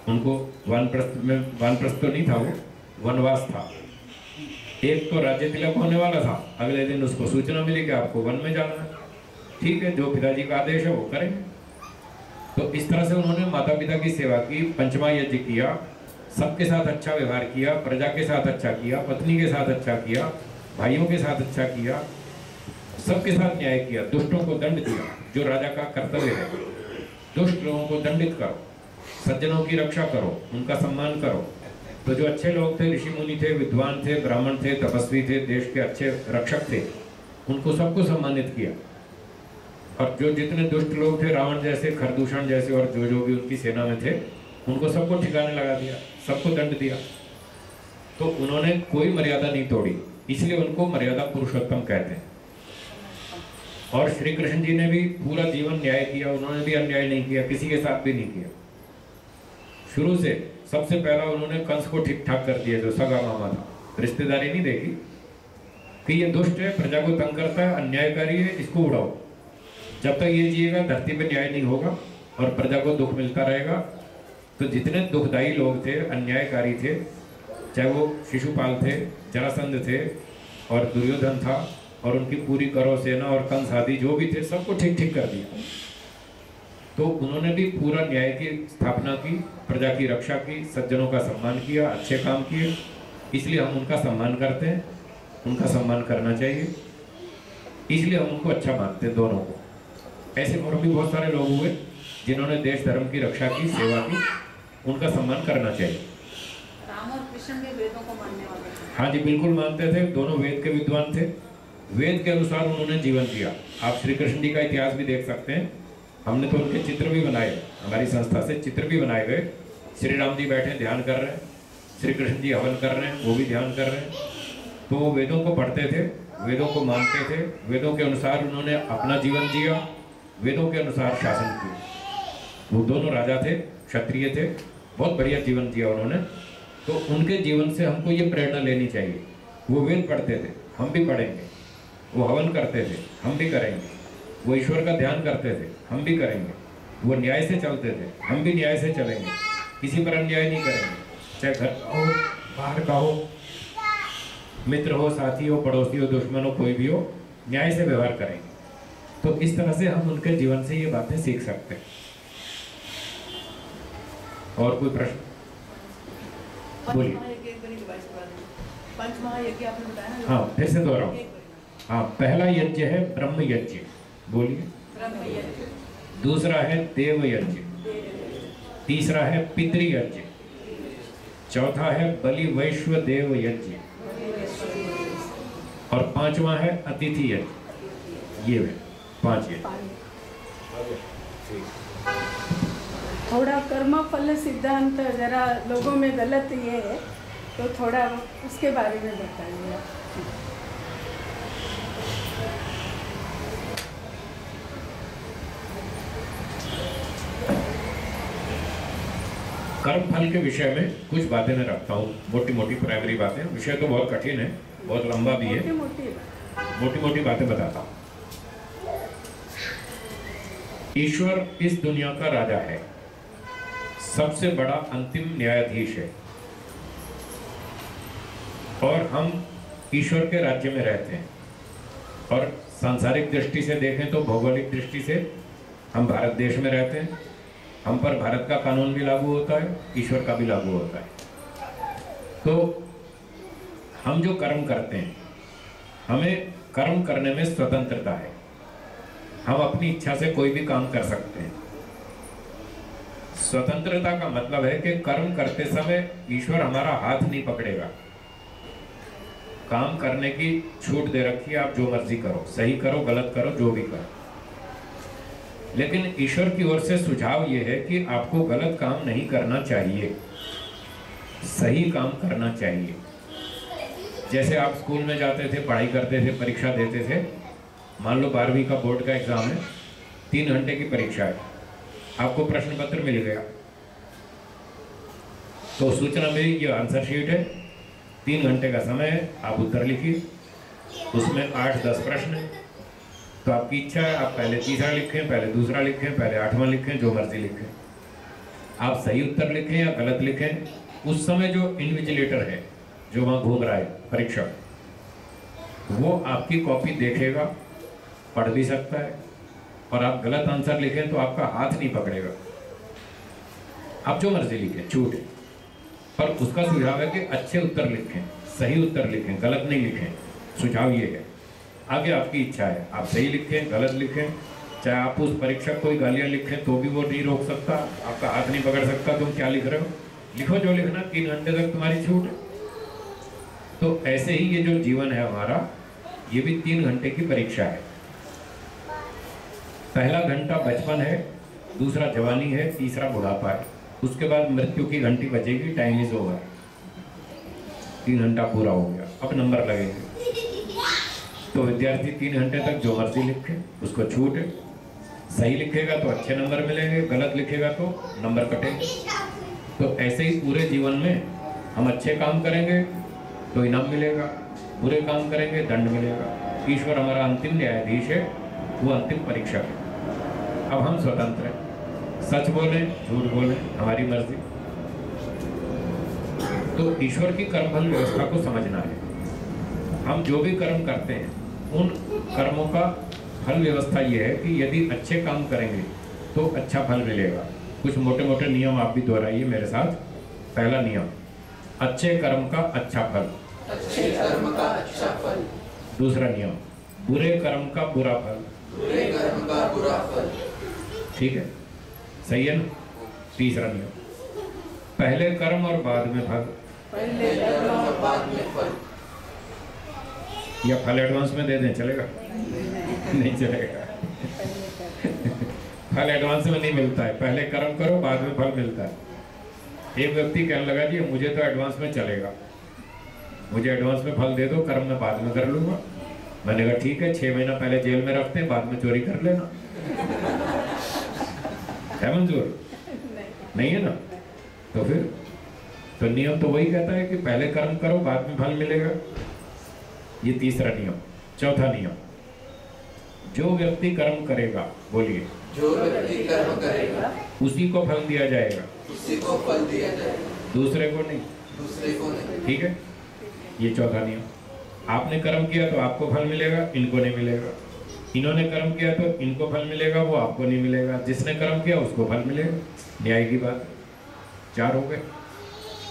उनको वानप्रस्थ तो नहीं था, वो वनवास था। एक तो राज्य तिलक होने वाला था, अगले दिन उसको सूचना मिली कि आपको वन में जाना है। ठीक है, जो पिताजी का आदेश है वो करें। तो इस तरह से उन्होंने माता पिता की सेवा की, पंचमा यज्ञ किया, सबके साथ अच्छा व्यवहार किया, प्रजा के साथ अच्छा किया, पत्नी के साथ अच्छा किया, भाइयों के साथ अच्छा किया, सबके साथ न्याय किया, दुष्टों को दंड दिया, जो राजा का कर्तव्य है। दुष्ट लोगों को दंडित करो, सज्जनों की रक्षा करो, उनका सम्मान करो। तो जो अच्छे लोग थे, ऋषि मुनि थे, विद्वान थे, ब्राह्मण थे, तपस्वी थे, देश के अच्छे रक्षक थे, उनको सबको सम्मानित किया। और जो जितने दुष्ट लोग थे, रावण जैसे, खरदूषण जैसे, और जो जो भी उनकी सेना में थे, उनको सबको ठिकाने लगा दिया, सबको दंड दिया। तो उन्होंने कोई मर्यादा नहीं तोड़ी, इसलिए उनको मर्यादा पुरुषोत्तम कहते हैं। और श्री कृष्ण जी ने भी पूरा जीवन न्याय किया, उन्होंने भी अन्याय नहीं किया, किसी के साथ भी नहीं किया। शुरू से सबसे पहला उन्होंने कंस को ठीक ठाक कर दिया, जो सगा मामा था, रिश्तेदारी नहीं देखी, कि ये दुष्ट है, प्रजा को तंग करता है, अन्यायकारी है, इसको उड़ाओ। जब तक ये जिएगा धरती पे न्याय नहीं होगा और प्रजा को दुख मिलता रहेगा। तो जितने दुखदायी लोग थे, अन्यायकारी थे, चाहे वो शिशुपाल थे, जरासंध थे और दुर्योधन था और उनकी पूरी कौरव सेना और कंस आदि जो भी थे, सबको ठीक ठीक कर दिया। तो उन्होंने भी पूरा न्याय की स्थापना की, प्रजा की रक्षा की, सज्जनों का सम्मान किया, अच्छे काम किए, इसलिए हम उनका सम्मान करते हैं, उनका सम्मान करना चाहिए, इसलिए हम उनको अच्छा मानते हैं दोनों को। ऐसे और भी बहुत सारे लोग हुए जिन्होंने देश धर्म की रक्षा की, सेवा की, उनका सम्मान करना चाहिए। राम और कृष्ण के वेदों को मानने वाले थे। हाँ जी, बिल्कुल मानते थे, दोनों वेद के विद्वान थे, वेद के अनुसार उन्होंने जीवन जिया। आप श्री कृष्ण जी का इतिहास भी देख सकते हैं, हमने तो उनके चित्र भी बनाए, हमारी संस्था से चित्र भी बनाए गए। श्री राम जी बैठे ध्यान कर रहे हैं, श्री कृष्ण जी हवन कर रहे हैं, वो भी ध्यान कर रहे हैं। तो वो वेदों को पढ़ते थे, वेदों को मानते थे, वेदों के अनुसार उन्होंने अपना जीवन जिया, वेदों के अनुसार शासन किया। वो दोनों राजा थे, क्षत्रिय थे, बहुत बढ़िया जीवन जिया उन्होंने। तो उनके जीवन से हमको ये प्रेरणा लेनी चाहिए। वो वेद पढ़ते थे, हम भी पढ़ेंगे। वो हवन करते थे, हम भी करेंगे। वो ईश्वर का ध्यान करते थे, हम भी करेंगे। वो न्याय से चलते थे, हम भी न्याय से चलेंगे, किसी पर अन्याय नहीं करेंगे, चाहे घर का हो, बाहर का हो, मित्र हो, साथी हो, पड़ोसी हो, दुश्मन हो, कोई भी हो, न्याय से व्यवहार करेंगे। तो इस तरह से हम उनके जीवन से ये बातें सीख सकते हैं। और कोई प्रश्न? बोलिए। पंचमहायज्ञ आपने बताया ना? हाँ, फिर से दोहराओ। हाँ, पहला यज्ञ है ब्रह्म यज्ञ, बोलिए। ब्रह्म यज्ञ। दूसरा है देव यज्ञ, तीसरा है पितृ यज्ञ, चौथा है बलि वैश्व देव यज्ञ और पांचवा है अतिथि यज्ञ। ये है 5 यज्ञ। थोड़ा कर्म फल सिद्धांत जरा लोगों में गलत ये है, तो थोड़ा उसके बारे में बताइए। कर्म फल के विषय में कुछ बातें मैं रखता हूँ, मोटी मोटी प्राइमरी बातें। विषय तो बहुत कठिन है, बहुत लंबा भी है, मोटी मोटी बातें बताता हूँ। ईश्वर इस दुनिया का राजा है, सबसे बड़ा अंतिम न्यायाधीश है और हम ईश्वर के राज्य में रहते हैं। और सांसारिक दृष्टि से देखें तो, भौगोलिक दृष्टि से हम भारत देश में रहते हैं, हम पर भारत का कानून भी लागू होता है, ईश्वर का भी लागू होता है। तो हम जो कर्म करते हैं, हमें कर्म करने में स्वतंत्रता है, हम अपनी इच्छा से कोई भी काम कर सकते हैं। स्वतंत्रता का मतलब है कि कर्म करते समय ईश्वर हमारा हाथ नहीं पकड़ेगा। काम करने की छूट दे रखी है, आप जो मर्जी करो, सही करो, गलत करो, जो भी करो। लेकिन ईश्वर की ओर से सुझाव ये है कि आपको गलत काम नहीं करना चाहिए, सही काम करना चाहिए। जैसे आप स्कूल में जाते थे, पढ़ाई करते थे, परीक्षा देते थे, मान लो 12वीं का बोर्ड का एग्जाम है, 3 घंटे की परीक्षा है, आपको प्रश्न पत्र मिल गया, तो सूचना मिली ये आंसर शीट है, 3 घंटे का समय है, आप उत्तर लिखिए, उसमें 8-10 प्रश्न है। तो आपकी इच्छा है, आप पहले तीसरा लिखें, पहले दूसरा लिखें, पहले 8वां लिखें, जो मर्जी लिखें। आप सही उत्तर लिखें या गलत लिखें, उस समय जो इन्विजिलेटर है, जो वहाँ घूम रहा है परीक्षक, वो आपकी कॉपी देखेगा, पढ़ भी सकता है, और आप गलत आंसर लिखें तो आपका हाथ नहीं पकड़ेगा, आप जो मर्जी लिखें, छूट है। पर उसका सुझाव है कि अच्छे उत्तर लिखें, सही उत्तर लिखें, गलत नहीं लिखें, सुझाव ये है। आगे आपकी इच्छा है, आप सही लिखें, गलत लिखें, चाहे आप उस परीक्षक को गालियाँ लिखें तो भी वो नहीं रोक सकता, आपका हाथ नहीं पकड़ सकता, तुम क्या लिख रहे हो, लिखो जो लिखना, 3 घंटे तक तुम्हारी छूट है। तो ऐसे ही ये जो जीवन है हमारा, ये भी 3 घंटे की परीक्षा है। पहला घंटा बचपन है, दूसरा जवानी है, तीसरा बुढ़ापा है, उसके बाद मृत्यु की घंटी बजेगी, टाइम इज ओवर, 3 घंटा पूरा हो गया, अब नंबर लगेंगे। तो विद्यार्थी 3 घंटे तक जो मर्जी लिखे, उसको छूट है, सही लिखेगा तो अच्छे नंबर मिलेंगे, गलत लिखेगा तो नंबर कटेंगे। तो ऐसे ही पूरे जीवन में हम अच्छे काम करेंगे तो इनाम मिलेगा, बुरे काम करेंगे दंड मिलेगा। ईश्वर हमारा अंतिम न्यायाधीश है, वो अंतिम परीक्षक है। अब हम स्वतंत्र हैं, सच बोले झूठ बोले हमारी मर्जी। तो ईश्वर की कर्मफल व्यवस्था को समझना है। हम जो भी कर्म करते हैं उन कर्मों का फल व्यवस्था ये है कि यदि अच्छे काम करेंगे तो अच्छा फल मिलेगा। कुछ मोटे मोटे नियम आप भी दोहराइए मेरे साथ। पहला नियम, अच्छे कर्म का अच्छा फल। अच्छे कर्म का अच्छा फल। दूसरा नियम, बुरे कर्म का बुरा फल। बुरे कर्म का बुरा फल। ठीक है, सही है ना। तीसरा नियम, पहले कर्म और बाद में फल। पहले कर्म और बाद में फल। या फल एडवांस में दे दें, चलेगा? नहीं चलेगा। फल एडवांस में नहीं मिलता है, पहले कर्म करो बाद में फल मिलता है। एक व्यक्ति कहने लगा जी मुझे तो एडवांस में चलेगा, मुझे एडवांस में फल दे दो, कर्म में बाद में कर लूंगा। मैंने कहा ठीक है, 6 महीना पहले जेल में रखते हैं, बाद में चोरी कर लेना। है मंजूर? नहीं है ना? तो फिर तो नियम तो वही कहता है कि पहले कर्म करो बाद में फल मिलेगा। ये तीसरा नियम। चौथा नियम, जो व्यक्ति कर्म करेगा, बोलिए, जो व्यक्ति कर्म करेगा उसी को फल दिया जाएगा, उसी को फल दिया जाएगा, दूसरे को नहीं। दूसरे को नहीं। ठीक है, ये चौथा नियम। आपने कर्म किया तो आपको फल मिलेगा, इनको नहीं मिलेगा। इन्होंने कर्म किया तो इनको फल मिलेगा, वो आपको नहीं मिलेगा। जिसने कर्म किया उसको फल मिलेगा। न्याय की बात। 4 हो गए।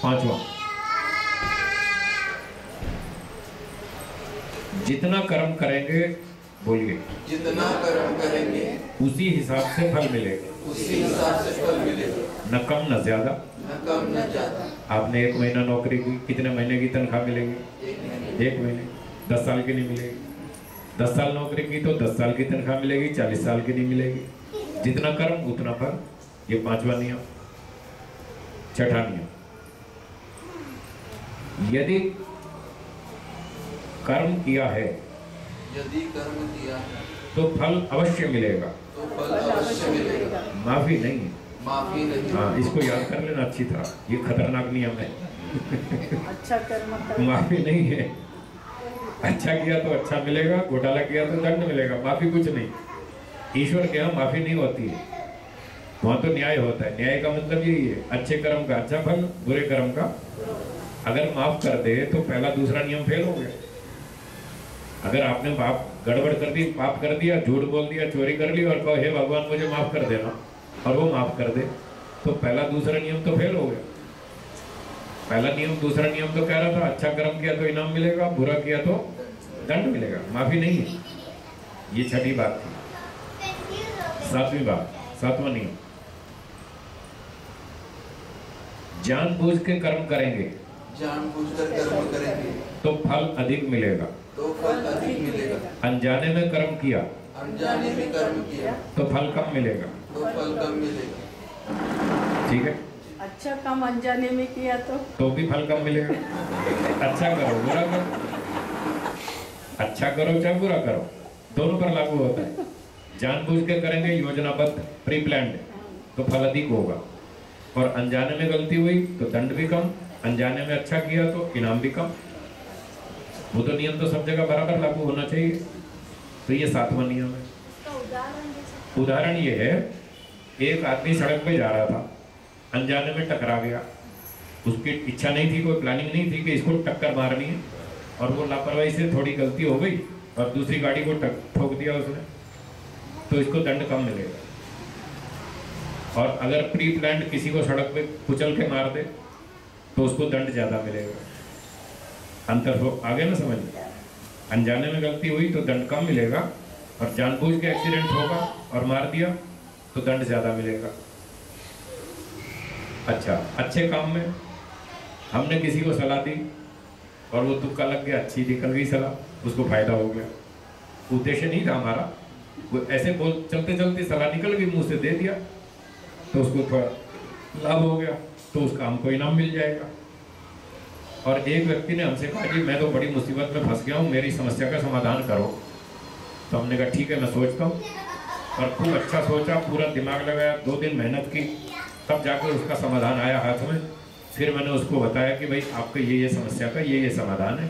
5वां, जितना कर्म करेंगे, बोलिए, जितना कर्म करेंगे उसी हिसाब से फल मिलेगा। उसी हिसाब से फल मिलेगा, न कम न ज्यादा। न कम न ज्यादा। आपने 1 महीना नौकरी की, कितने महीने की तनख्वाह मिलेगी? 1 महीने। 10 साल की नहीं मिलेगी। 10 साल नौकरी की तो 10 साल की तनख्वाह मिलेगी, 40 साल की नहीं मिलेगी। जितना कर्म उतना फल। ये 5वां नियम। 6ठा नियम, यदि कर्म किया है यदि कर्म किया तो फल अवश्य मिलेगा, तो फल अवश्य मिलेगा, माफी नहीं। माफी नहीं। हाँ, इसको याद कर लेना अच्छी तरह, ये खतरनाक नियम है। अच्छा कर्म कर। माफी नहीं है। अच्छा किया तो अच्छा मिलेगा, घोटाला किया तो दंड मिलेगा, माफी कुछ नहीं। ईश्वर के यहाँ माफी नहीं होती है, वहाँ तो न्याय होता है। न्याय का मतलब यही है, अच्छे कर्म का अच्छा फल, बुरे कर्म का। अगर माफ कर दे तो पहला दूसरा नियम फेल हो गया। अगर आपने पाप गड़बड़ कर दी, पाप कर दिया, झूठ बोल दिया, चोरी कर ली और कहो हे भगवान मुझे माफ कर देना, और वो माफ कर दे, तो पहला दूसरा नियम तो फेल हो गया। पहला नियम दूसरा नियम तो कह रहा था अच्छा कर्म किया तो इनाम मिलेगा, बुरा किया तो दंड मिलेगा, माफी नहीं है। ये 6ठी बात थी। 7वीं बात, 7वां नियम, जानबूझ के कर्म करेंगे जानबूझकर कर्म करेंगे तो फल अधिक मिलेगा। तो फल अधिक मिलेगा, अनजाने में कर्म किया अनजाने में कर्म किया तो फल कम मिलेगा। तो फल कम मिलेगा। ठीक है, अच्छा काम अनजाने में किया तो भी फल कम मिलेगा। अच्छा करो बुरा करो, अच्छा करो चाहे बुरा करो, दोनों पर लागू होता है। जानबूझ के करेंगे, योजनाबद्ध, प्री प्लान्ड, तो फल अधिक होगा। और अनजाने में गलती हुई तो दंड भी कम, अनजाने में अच्छा किया तो इनाम भी कम। वो तो नियम तो सब जगह बराबर लागू होना चाहिए। तो ये 7वां नियम है। उदाहरण ये है, एक आदमी सड़क पे जा रहा था, अनजाने में टकरा गया। उसकी इच्छा नहीं थी, कोई प्लानिंग नहीं थी कि इसको टक्कर मारनी है, और वो लापरवाही से थोड़ी गलती हो गई और दूसरी गाड़ी को ठोक दिया उसने, तो इसको दंड कम मिलेगा। और अगर प्री प्लान्ड किसी को सड़क पे कुचल के मार दे तो उसको दंड ज़्यादा मिलेगा। अंतर हो आगे ना समझ में? अनजाने में गलती हुई तो दंड कम मिलेगा, और जानबूझ के एक्सीडेंट होगा और मार दिया तो दंड ज़्यादा मिलेगा। अच्छा, अच्छे काम में हमने किसी को सलाह दी और वो तुक्का लग गया, अच्छी निकल गई सलाह, उसको फायदा हो गया। उद्देश्य नहीं था हमारा, वो ऐसे बोल चलते चलते सलाह निकल गई, मुंह से दे दिया तो उसको थोड़ा लाभ हो गया, तो उस काम को इनाम मिल जाएगा। और एक व्यक्ति ने हमसे कहा कि मैं तो बड़ी मुसीबत में फंस गया हूँ, मेरी समस्या का समाधान करो। तो हमने कहा ठीक है मैं सोचता हूँ, और खूब अच्छा सोचा, पूरा दिमाग लगाया, 2 दिन मेहनत की, तब जाकर उसका समाधान आया हाथ में। फिर मैंने उसको बताया कि भाई आपके ये समस्या का ये समाधान है।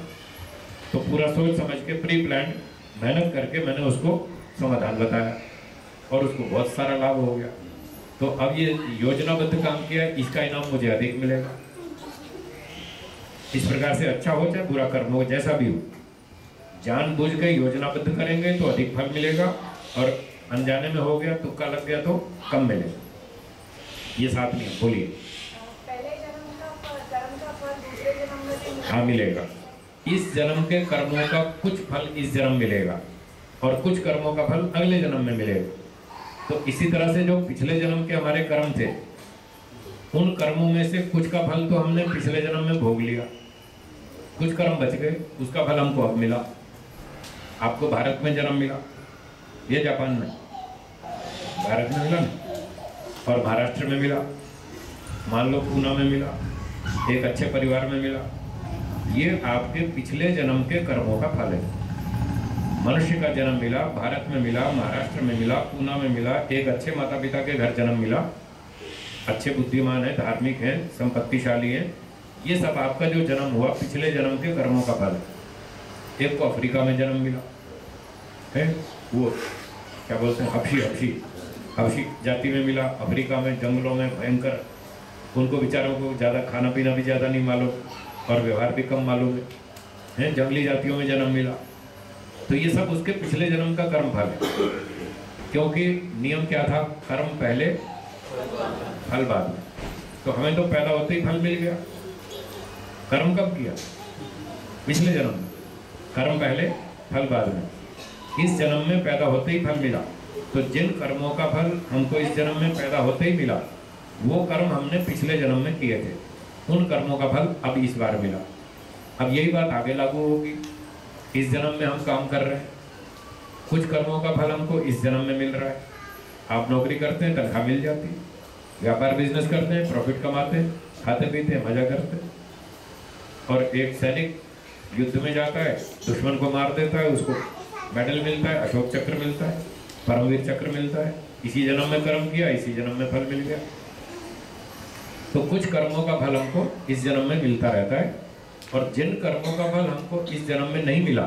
तो पूरा सोच समझ के प्री प्लान मेहनत करके मैंने उसको समाधान बताया और उसको बहुत सारा लाभ हो गया। तो अब ये योजनाबद्ध काम किया, इसका इनाम मुझे अधिक मिलेगा। इस प्रकार से अच्छा हो चाहे बुरा कर्म हो, जैसा भी हो, जानबूझ के योजनाबद्ध करेंगे तो अधिक फल मिलेगा, और अनजाने में हो गया, तुक्का लग गया तो कम मिलेगा। ये 7 नियम। बोलिए। पहले जन्म का कर्म का फल दूसरे जन्म में नहीं मिलेगा। हाँ मिलेगा। इस जन्म के कर्मों का कुछ फल इस जन्म मिलेगा और कुछ कर्मों का फल अगले जन्म में मिलेगा। तो इसी तरह से जो पिछले जन्म के हमारे कर्म थे, उन कर्मों में से कुछ का फल तो हमने पिछले जन्म में भोग लिया, कुछ कर्म बच गए, उसका फल हमको अब मिला। आपको भारत में जन्म मिला, ये जापान में, भारत में मिला ना, और महाराष्ट्र में मिला, मान लो पूना में मिला, एक अच्छे परिवार में मिला। ये आपके पिछले जन्म के कर्मों का फल है। मनुष्य का जन्म मिला, भारत में मिला, महाराष्ट्र में मिला, पूना में मिला, एक अच्छे माता पिता के घर जन्म मिला, अच्छे बुद्धिमान है, धार्मिक है, संपत्तिशाली है। ये सब आपका जो जन्म हुआ पिछले जन्म के कर्मों का फल है। एक को अफ्रीका में जन्म मिला है, वो क्या बोलते हैं, हबशी जाति में मिला, अफ्रीका में जंगलों में भयंकर, उनको बेचारों को ज़्यादा खाना पीना भी ज़्यादा नहीं मालूम और व्यवहार भी कम मालूम है, जंगली जातियों में जन्म मिला। तो ये सब उसके पिछले जन्म का कर्म फल है, क्योंकि नियम क्या था, कर्म पहले फल बाद में। तो हमें तो पैदा होते ही फल मिल गया। कर्म कब किया? पिछले जन्म में। कर्म पहले फल बाद में। इस जन्म में पैदा होते ही फल मिला। तो जिन कर्मों का फल हमको इस जन्म में पैदा होते ही मिला, वो कर्म हमने पिछले जन्म में किए थे, उन कर्मों का फल अब इस बार मिला। अब यही बात आगे लागू होगी। इस जन्म में हम काम कर रहे हैं, कुछ कर्मों का फल हमको इस जन्म में मिल रहा है। आप नौकरी करते हैं, तनख्वाह मिल जाती है, व्यापार बिजनेस करते हैं, प्रॉफिट कमाते हैं, खाते पीते हैं, मजा करते हैं। और एक सैनिक युद्ध में जाता है, दुश्मन को मार देता है, उसको मेडल मिलता है, अशोक चक्र मिलता है, परमवीर चक्र मिलता है। इसी जन्म में कर्म किया, इसी जन्म में फल मिल गया। तो कुछ कर्मों का फल हमको इस जन्म में मिलता रहता है, और जिन कर्मों का फल हमको इस जन्म में नहीं मिला,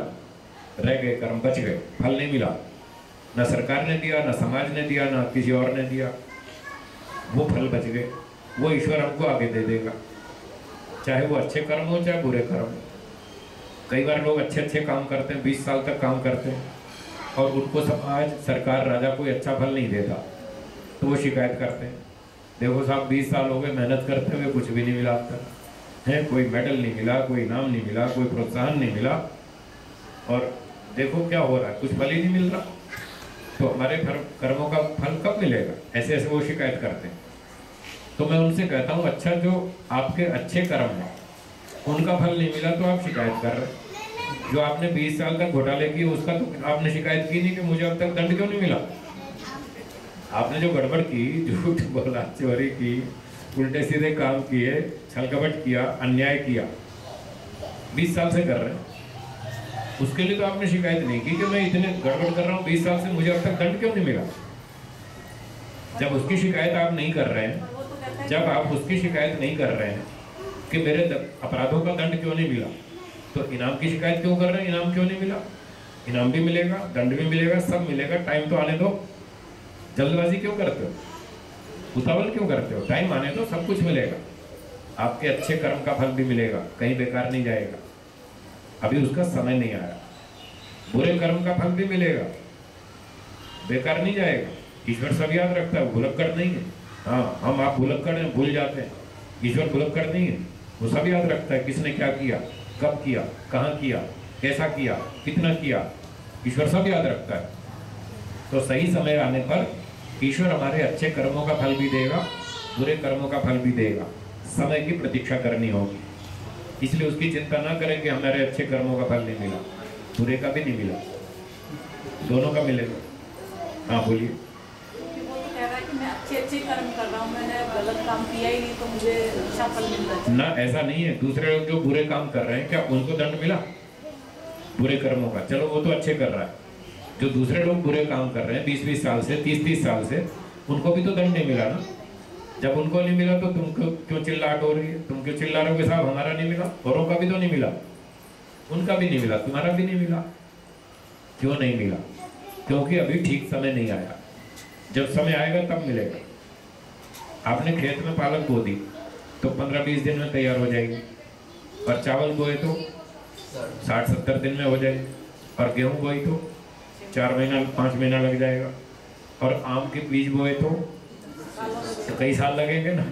रह गए कर्म, बच गए, फल नहीं मिला, न सरकार ने दिया, न समाज ने दिया, न किसी और ने दिया, वो फल बच गए, वो ईश्वर हमको आगे दे देगा। चाहे वो अच्छे कर्म हो चाहे बुरे कर्म हो। कई बार लोग अच्छे अच्छे काम करते हैं, 20 साल तक काम करते हैं, और उनको समाज, सरकार, राजा कोई अच्छा फल नहीं देता, तो वो शिकायत करते हैं, देखो साहब 20 साल हो गए मेहनत करते हुए, कुछ भी नहीं मिला अब तक है, कोई मेडल नहीं मिला, कोई इनाम नहीं मिला, कोई प्रोत्साहन नहीं मिला, और देखो क्या हो रहा है, कुछ फल ही नहीं मिल रहा। तो हमारे कर्मों का फल कब मिलेगा? ऐसे ऐसे वो शिकायत करते हैं। तो मैं उनसे कहता हूँ, अच्छा जो आपके अच्छे कर्म हैं उनका फल नहीं मिला तो आप शिकायत कर रहे हैं। जो आपने 20 साल तक घोटाले किए उसका तो आपने शिकायत की नहीं कि मुझे अब तक दंड क्यों नहीं मिला। आपने जो गड़बड़ की, झूठ बोला, चोरी की, उल्टे सीधे काम किए, छल कपट किया, अन्याय किया, 20 साल से कर रहे हैं, उसके लिए तो आपने शिकायत नहीं की कि मैं इतने गड़बड़ कर रहा हूँ 20 साल से, मुझे अब तक दंड क्यों नहीं मिला। जब उसकी शिकायत आप नहीं कर रहे हैं, जब आप उसकी शिकायत नहीं कर रहे हैं कि मेरे अपराधों का दंड क्यों नहीं मिला, तो इनाम की शिकायत क्यों कर रहे हैं? इनाम क्यों नहीं मिला? इनाम भी मिलेगा, दंड भी मिलेगा, सब मिलेगा, टाइम तो आने दो। जल्दबाजी क्यों करते हो, उतावल क्यों करते हो? टाइम आने दो, सब कुछ मिलेगा। आपके अच्छे कर्म का फल भी मिलेगा, कहीं बेकार नहीं जाएगा, अभी उसका समय नहीं आया। बुरे कर्म का फल भी मिलेगा, बेकार नहीं जाएगा। ईश्वर सब याद रखता है, भुलक्कड़ नहीं है। हाँ, हम आप भुलक्कड़ हैं, भूल जाते हैं, ईश्वर भुलक्कड़ नहीं है, वो सब याद रखता है, किसने क्या किया, कब किया, कहाँ किया, कैसा किया, कितना किया, ईश्वर सब याद रखता है। तो सही समय आने पर ईश्वर हमारे अच्छे कर्मों का फल भी देगा, बुरे कर्मों का फल भी देगा। समय की प्रतीक्षा करनी होगी, इसलिए उसकी चिंता ना करें कि हमारे अच्छे कर्मों का फल नहीं मिला, बुरे का भी नहीं मिला, दोनों का मिलेगा। हाँ बोलिए। वो तो कह रहा है कि मैं अच्छे कर्म कर रहा हूँ, मैंने गलत काम किया ही नहीं, तो मुझे अच्छा फल मिल रहा है। ना, ऐसा नहीं है। दूसरे लोग जो बुरे काम कर रहे हैं, क्या उनको दंड मिला बुरे कर्मों का? चलो वो तो अच्छे कर रहा है। जो दूसरे लोग बुरे काम कर रहे हैं 20-20 साल से, 30-30 साल से, उनको भी तो दंड नहीं मिला ना। जब उनको नहीं मिला तो तुम क्यों चिल्लाहट हो रही है? तुम क्यों चिल्ला रहे हो कि साहब हमारा नहीं मिला? औरों का भी तो नहीं मिला, उनका भी नहीं मिला, तुम्हारा भी नहीं मिला। क्यों नहीं मिला? क्योंकि अभी ठीक समय नहीं आया। जब समय आएगा तब मिलेगा। आपने खेत में पालक बो दी तो 15-20 दिन में तैयार हो जाएगी, और चावल बोए तो 60-70 दिन में हो जाएगी, और गेहूं बोई तो 4 महीना 5 महीना लग जाएगा, और आम के बीज बोए तो कई साल लगेंगे ना।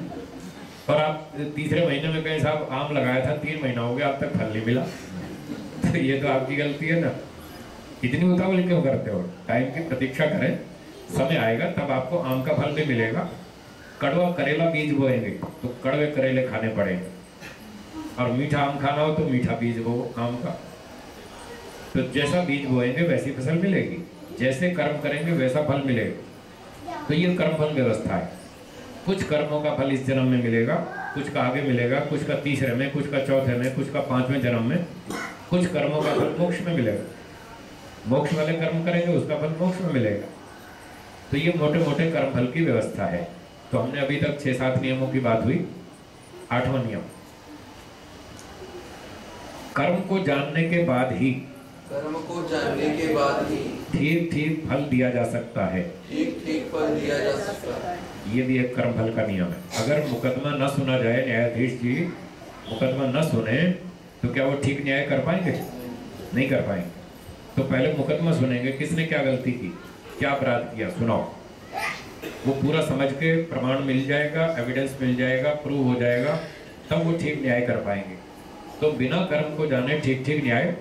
और आप तीसरे महीने में कहीं साहब आम लगाया था 3 महीना हो गया, अब तक फल नहीं मिला, तो ये तो आपकी गलती है ना। इतनी उतावल क्यों करते हो? टाइम की प्रतीक्षा करें, समय आएगा तब आपको आम का फल भी मिलेगा। कड़वा करेला बीज बोएंगे तो कड़वे करेले खाने पड़ेंगे, और मीठा आम खाना हो तो मीठा बीज बो आम का। तो जैसा बीज बोएंगे वैसी फसल मिलेगी, जैसे कर्म करेंगे वैसा फल मिलेगा। तो ये कर्म फल व्यवस्था है। कुछ कर्मों का फल इस जन्म में मिलेगा, कुछ का आगे मिलेगा, कुछ का तीसरे में, कुछ का चौथे में, कुछ का 5वें जन्म में। कुछ कर्मों का फल मोक्ष में मिलेगा, मोक्ष वाले कर्म करेंगे उसका फल मोक्ष में मिलेगा। तो ये मोटे मोटे कर्म फल की व्यवस्था है। तो हमने अभी तक 6-7 नियमों की बात हुई। 8वां नियम, कर्म को जानने के बाद ही, कर्म को जानने के बाद ही ठीक ठीक फल दिया जा सकता है। ठीक ठीक फल दिया जा सकता है। ये भी एक कर्म फल का नियम है। अगर मुकदमा न सुना जाए, न्यायाधीश जी मुकदमा न सुने, तो क्या वो ठीक न्याय कर पाएंगे? नहीं कर पाएंगे। तो पहले मुकदमा सुनेंगे, किसने क्या गलती की, क्या अपराध किया, सुनाओ। वो पूरा समझ के प्रमाण मिल जाएगा, एविडेंस मिल जाएगा, प्रूव हो जाएगा, तब वो ठीक न्याय कर पाएंगे। तो बिना कर्म को जाने ठीक ठीक न्याय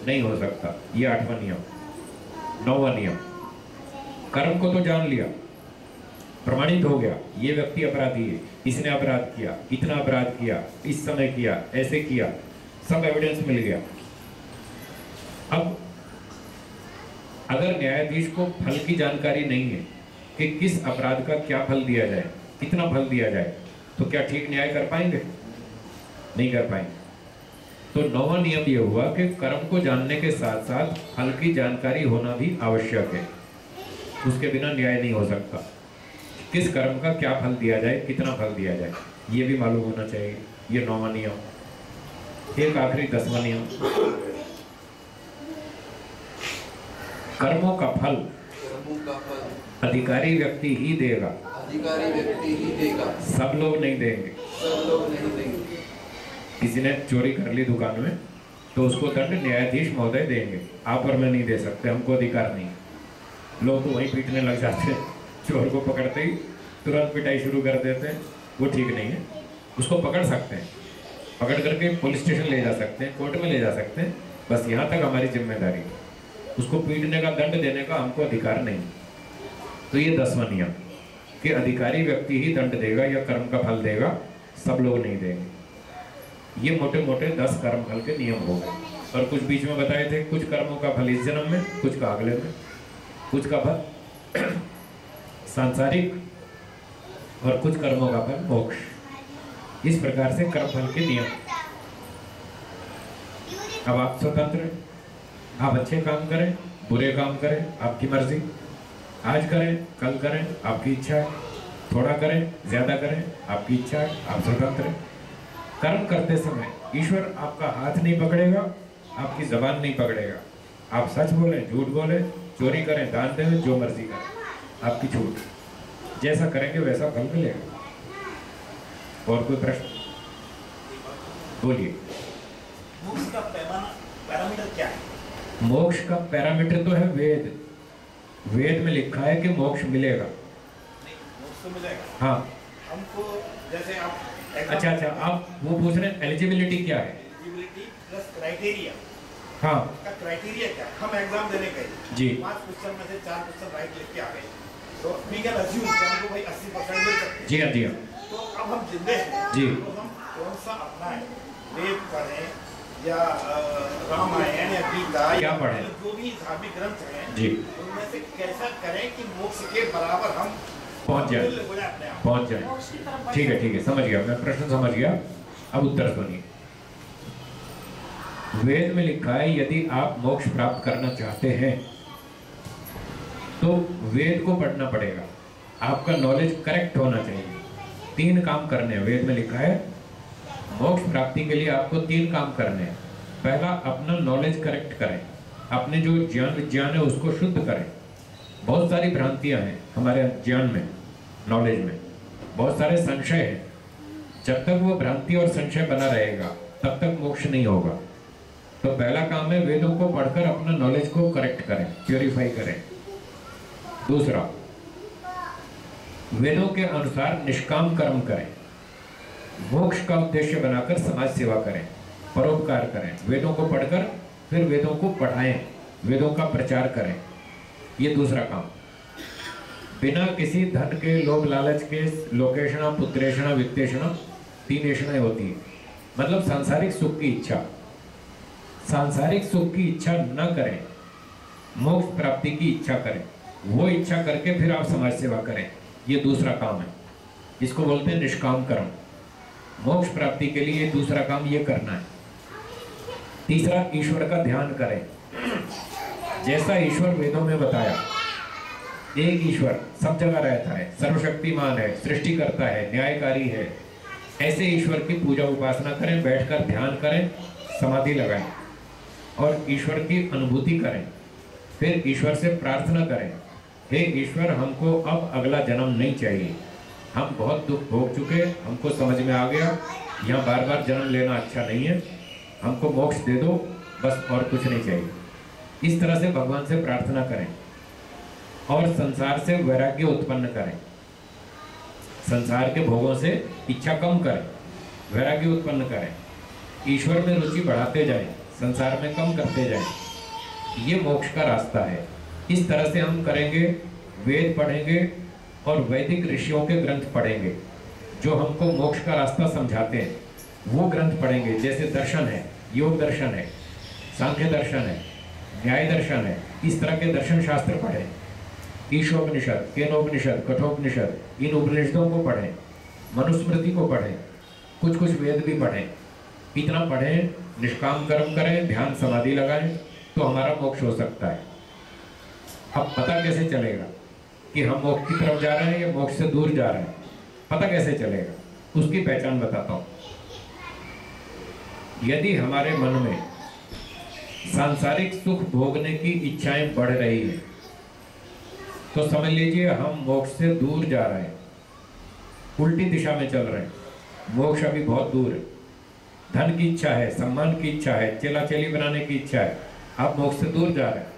नहीं हो सकता। ये 8वां नियम। 9वां नियम, कर्म को तो जान लिया, प्रमाणित हो गया, ये व्यक्ति अपराधी है, इसने अपराध किया, इतना अपराध किया, इस समय किया, ऐसे किया, सब एविडेंस मिल गया। अब अगर न्यायाधीश को फल की जानकारी नहीं है कि किस अपराध का क्या फल दिया जाए, कितना फल दिया जाए, तो क्या ठीक न्याय कर पाएंगे? नहीं कर पाएंगे। तो 9वां नियम ये हुआ कि कर्म को जानने के साथ साथ फल की जानकारी होना भी आवश्यक है। उसके बिना न्याय नहीं हो सकता। किस कर्म का क्या फल दिया जाए, कितना फल दिया जाए, ये भी मालूम होना चाहिए। ये 9वां नियम। एक आखिरी 10वां नियम, कर्मों का फल अधिकारी व्यक्ति ही देगा, अधिकारी व्यक्ति ही देगा, सब लोग नहीं देंगे। सब लोग नहीं देंगे। किसी ने चोरी कर ली दुकान में, तो उसको दंड न्यायाधीश महोदय देंगे, आप और मैं नहीं दे सकते, हमको अधिकार नहीं। लोग तो वहीं पीटने लग जाते हैं, चोर को पकड़ते ही तुरंत पिटाई शुरू कर देते हैं, वो ठीक नहीं है। उसको पकड़ सकते हैं, पकड़ करके पुलिस स्टेशन ले जा सकते हैं, कोर्ट में ले जा सकते हैं, बस यहाँ तक हमारी जिम्मेदारी। उसको पीटने का, दंड देने का हमको अधिकार नहीं। तो ये 10वां नियम कि अधिकारी व्यक्ति ही दंड देगा या कर्म का फल देगा, सब लोग नहीं देंगे। ये मोटे मोटे 10 कर्म फल के नियम हो गए। और कुछ बीच में बताए थे, कुछ कर्मों का फल इस जन्म में, कुछ का अगले में, कुछ का फल सांसारिक और कुछ कर्मों का फल मोक्ष। इस प्रकार से कर्म फल के नियम। अब आप स्वतंत्र हैं, आप अच्छे काम करें, बुरे काम करें, आपकी मर्जी। आज करें, कल करें, आपकी इच्छा है। थोड़ा करें, ज्यादा करें, आपकी इच्छा है, आप स्वतंत्र हैं। कर्म करते समय ईश्वर आपका हाथ नहीं पकड़ेगा, आपकी जबान नहीं पकड़ेगा। आप सच बोले, झूठ बोले, चोरी करें, दान दें, जो मर्जी करें, आपकी छूट। जैसा करेंगे वैसा फल मिलेगा। और कोई प्रश्न? बोलिए। मोक्ष का पैरामीटर क्या है? मोक्ष का पैरामीटर तो है वेद। वेद में लिखा है कि मोक्ष मिलेगा। नहीं, मोक्ष तो मिलेगा। हाँ। हमको जैसे आप अच्छा, आप वो पूछ रहे हैं एलिजिबिलिटी क्या है? Eligibility plus criteria. हाँ। का क्राइटेरिया क्या है? हम एग्जाम देने गए जी। 5 क्वेश्चन में से 4 क्वेश्चन राइट लिख के आ गए, तो वी कैन अज्यूम कि हमको भाई 80% मिल सकते हैं। जी हाँ, जी हाँ। तो अब हम जिंदे हैं, जी। तो हम कौन सा अपनाएं? वेद पढ़ें या रामायण या गीता क्या या पढ़ें? जो भी धार्मिक ग्रंथ हैं, जी। उनमें से कैसा करें कि मोक्ष के बराबर हम पहुंच जाए, पहुंच जाए। ठीक है, ठीक है, समझ गया मैं, प्रश्न समझ गया। अब उत्तर सुनिए। वेद में लिखा है यदि आप मोक्ष प्राप्त करना चाहते हैं तो वेद को पढ़ना पड़ेगा। आपका नॉलेज करेक्ट होना चाहिए। 3 काम करने हैं, वेद में लिखा है मोक्ष प्राप्ति के लिए आपको 3 काम करने हैं। पहला अपना नॉलेज करेक्ट करें, अपने जो ज्ञान विज्ञान है उसको शुद्ध करें। बहुत सारी भ्रांतियां हैं हमारे ज्ञान में, नॉलेज में, बहुत सारे संशय हैं। जब तक वो भ्रांति और संशय बना रहेगा तब तक मोक्ष नहीं होगा। तो पहला काम है वेदों को पढ़कर अपना नॉलेज को करेक्ट करें, प्योरीफाई करें। दूसरा, वेदों के अनुसार निष्काम कर्म करें, मोक्ष का उद्देश्य बनाकर समाज सेवा करें, परोपकार करें। वेदों को पढ़कर फिर वेदों को पढ़ाएं, वेदों का प्रचार करें। ये दूसरा काम। बिना किसी धन के, लोभ लालच के, लोकेशना, पुत्रेशना, वित्तेशना, तीनेशना होती है, मतलब सांसारिक सुख की इच्छा। सांसारिक सुख की इच्छा न करें, मोक्ष प्राप्ति की इच्छा करें। वो इच्छा करके फिर आप समाज सेवा करें। ये दूसरा काम है, इसको बोलते हैं निष्काम कर्म। मोक्ष प्राप्ति के लिए दूसरा काम ये करना है। तीसरा, ईश्वर का ध्यान करें, जैसा ईश्वर वेदों में बताया। एक ईश्वर सब जगह रहता है, सर्वशक्तिमान है, सृष्टि करता है, न्यायकारी है। ऐसे ईश्वर की पूजा उपासना करें, बैठकर ध्यान करें, समाधि लगाएं और ईश्वर की अनुभूति करें। फिर ईश्वर से प्रार्थना करें, हे ईश्वर, हमको अब अगला जन्म नहीं चाहिए, हम बहुत दुख भोग चुके, हमको समझ में आ गया यहाँ बार बार जन्म लेना अच्छा नहीं है, हमको मोक्ष दे दो, बस और कुछ नहीं चाहिए। इस तरह से भगवान से प्रार्थना करें और संसार से वैराग्य उत्पन्न करें। संसार के भोगों से इच्छा कम करें, वैराग्य उत्पन्न करें, ईश्वर में रुचि बढ़ाते जाएं, संसार में कम करते जाएं। ये मोक्ष का रास्ता है। इस तरह से हम करेंगे, वेद पढ़ेंगे और वैदिक ऋषियों के ग्रंथ पढ़ेंगे जो हमको मोक्ष का रास्ता समझाते हैं। वो ग्रंथ पढ़ेंगे, जैसे दर्शन है, योग दर्शन है, सांख्य दर्शन है, न्याय दर्शन है। इस तरह के दर्शन शास्त्र पढ़ें। ईशोपनिषद, केनोपनिषद, कठोपनिषद, इन उपनिषदों को पढ़ें, मनुस्मृति को पढ़ें, कुछ कुछ वेद भी पढ़ें। इतना पढ़ें, निष्काम कर्म करें, ध्यान समाधि लगाएं, तो हमारा मोक्ष हो सकता है। अब पता कैसे चलेगा कि हम मोक्ष की तरफ जा रहे हैं या मोक्ष से दूर जा रहे हैं? पता कैसे चलेगा? उसकी पहचान बताता हूँ। यदि हमारे मन में सांसारिक सुख भोगने की इच्छाएं बढ़ रही है तो समझ लीजिए हम मोक्ष से दूर जा रहे हैं, उल्टी दिशा में चल रहे हैं। मोक्ष अभी बहुत दूर है। धन की इच्छा है, सम्मान की इच्छा है, चेला चेली बनाने की इच्छा है, आप मोक्ष से दूर जा रहे हैं।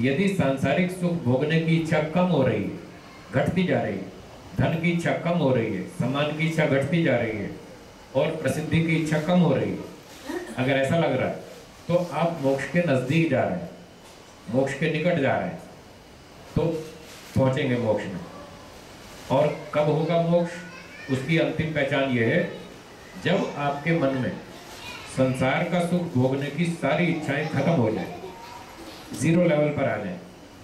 यदि सांसारिक सुख भोगने की इच्छा कम हो रही है, घटती जा रही है, धन की इच्छा कम हो रही है, सम्मान की इच्छा घटती जा रही है और प्रसिद्धि की इच्छा कम हो रही है, अगर ऐसा लग रहा है तो आप मोक्ष के नजदीक जा रहे हैं, मोक्ष के निकट जा रहे हैं, तो पहुंचेंगे मोक्ष में। और कब होगा मोक्ष? उसकी अंतिम पहचान यह है जब आपके मन में संसार का सुख भोगने की सारी इच्छाएं खत्म हो जाए, जीरो लेवल पर आ जाए,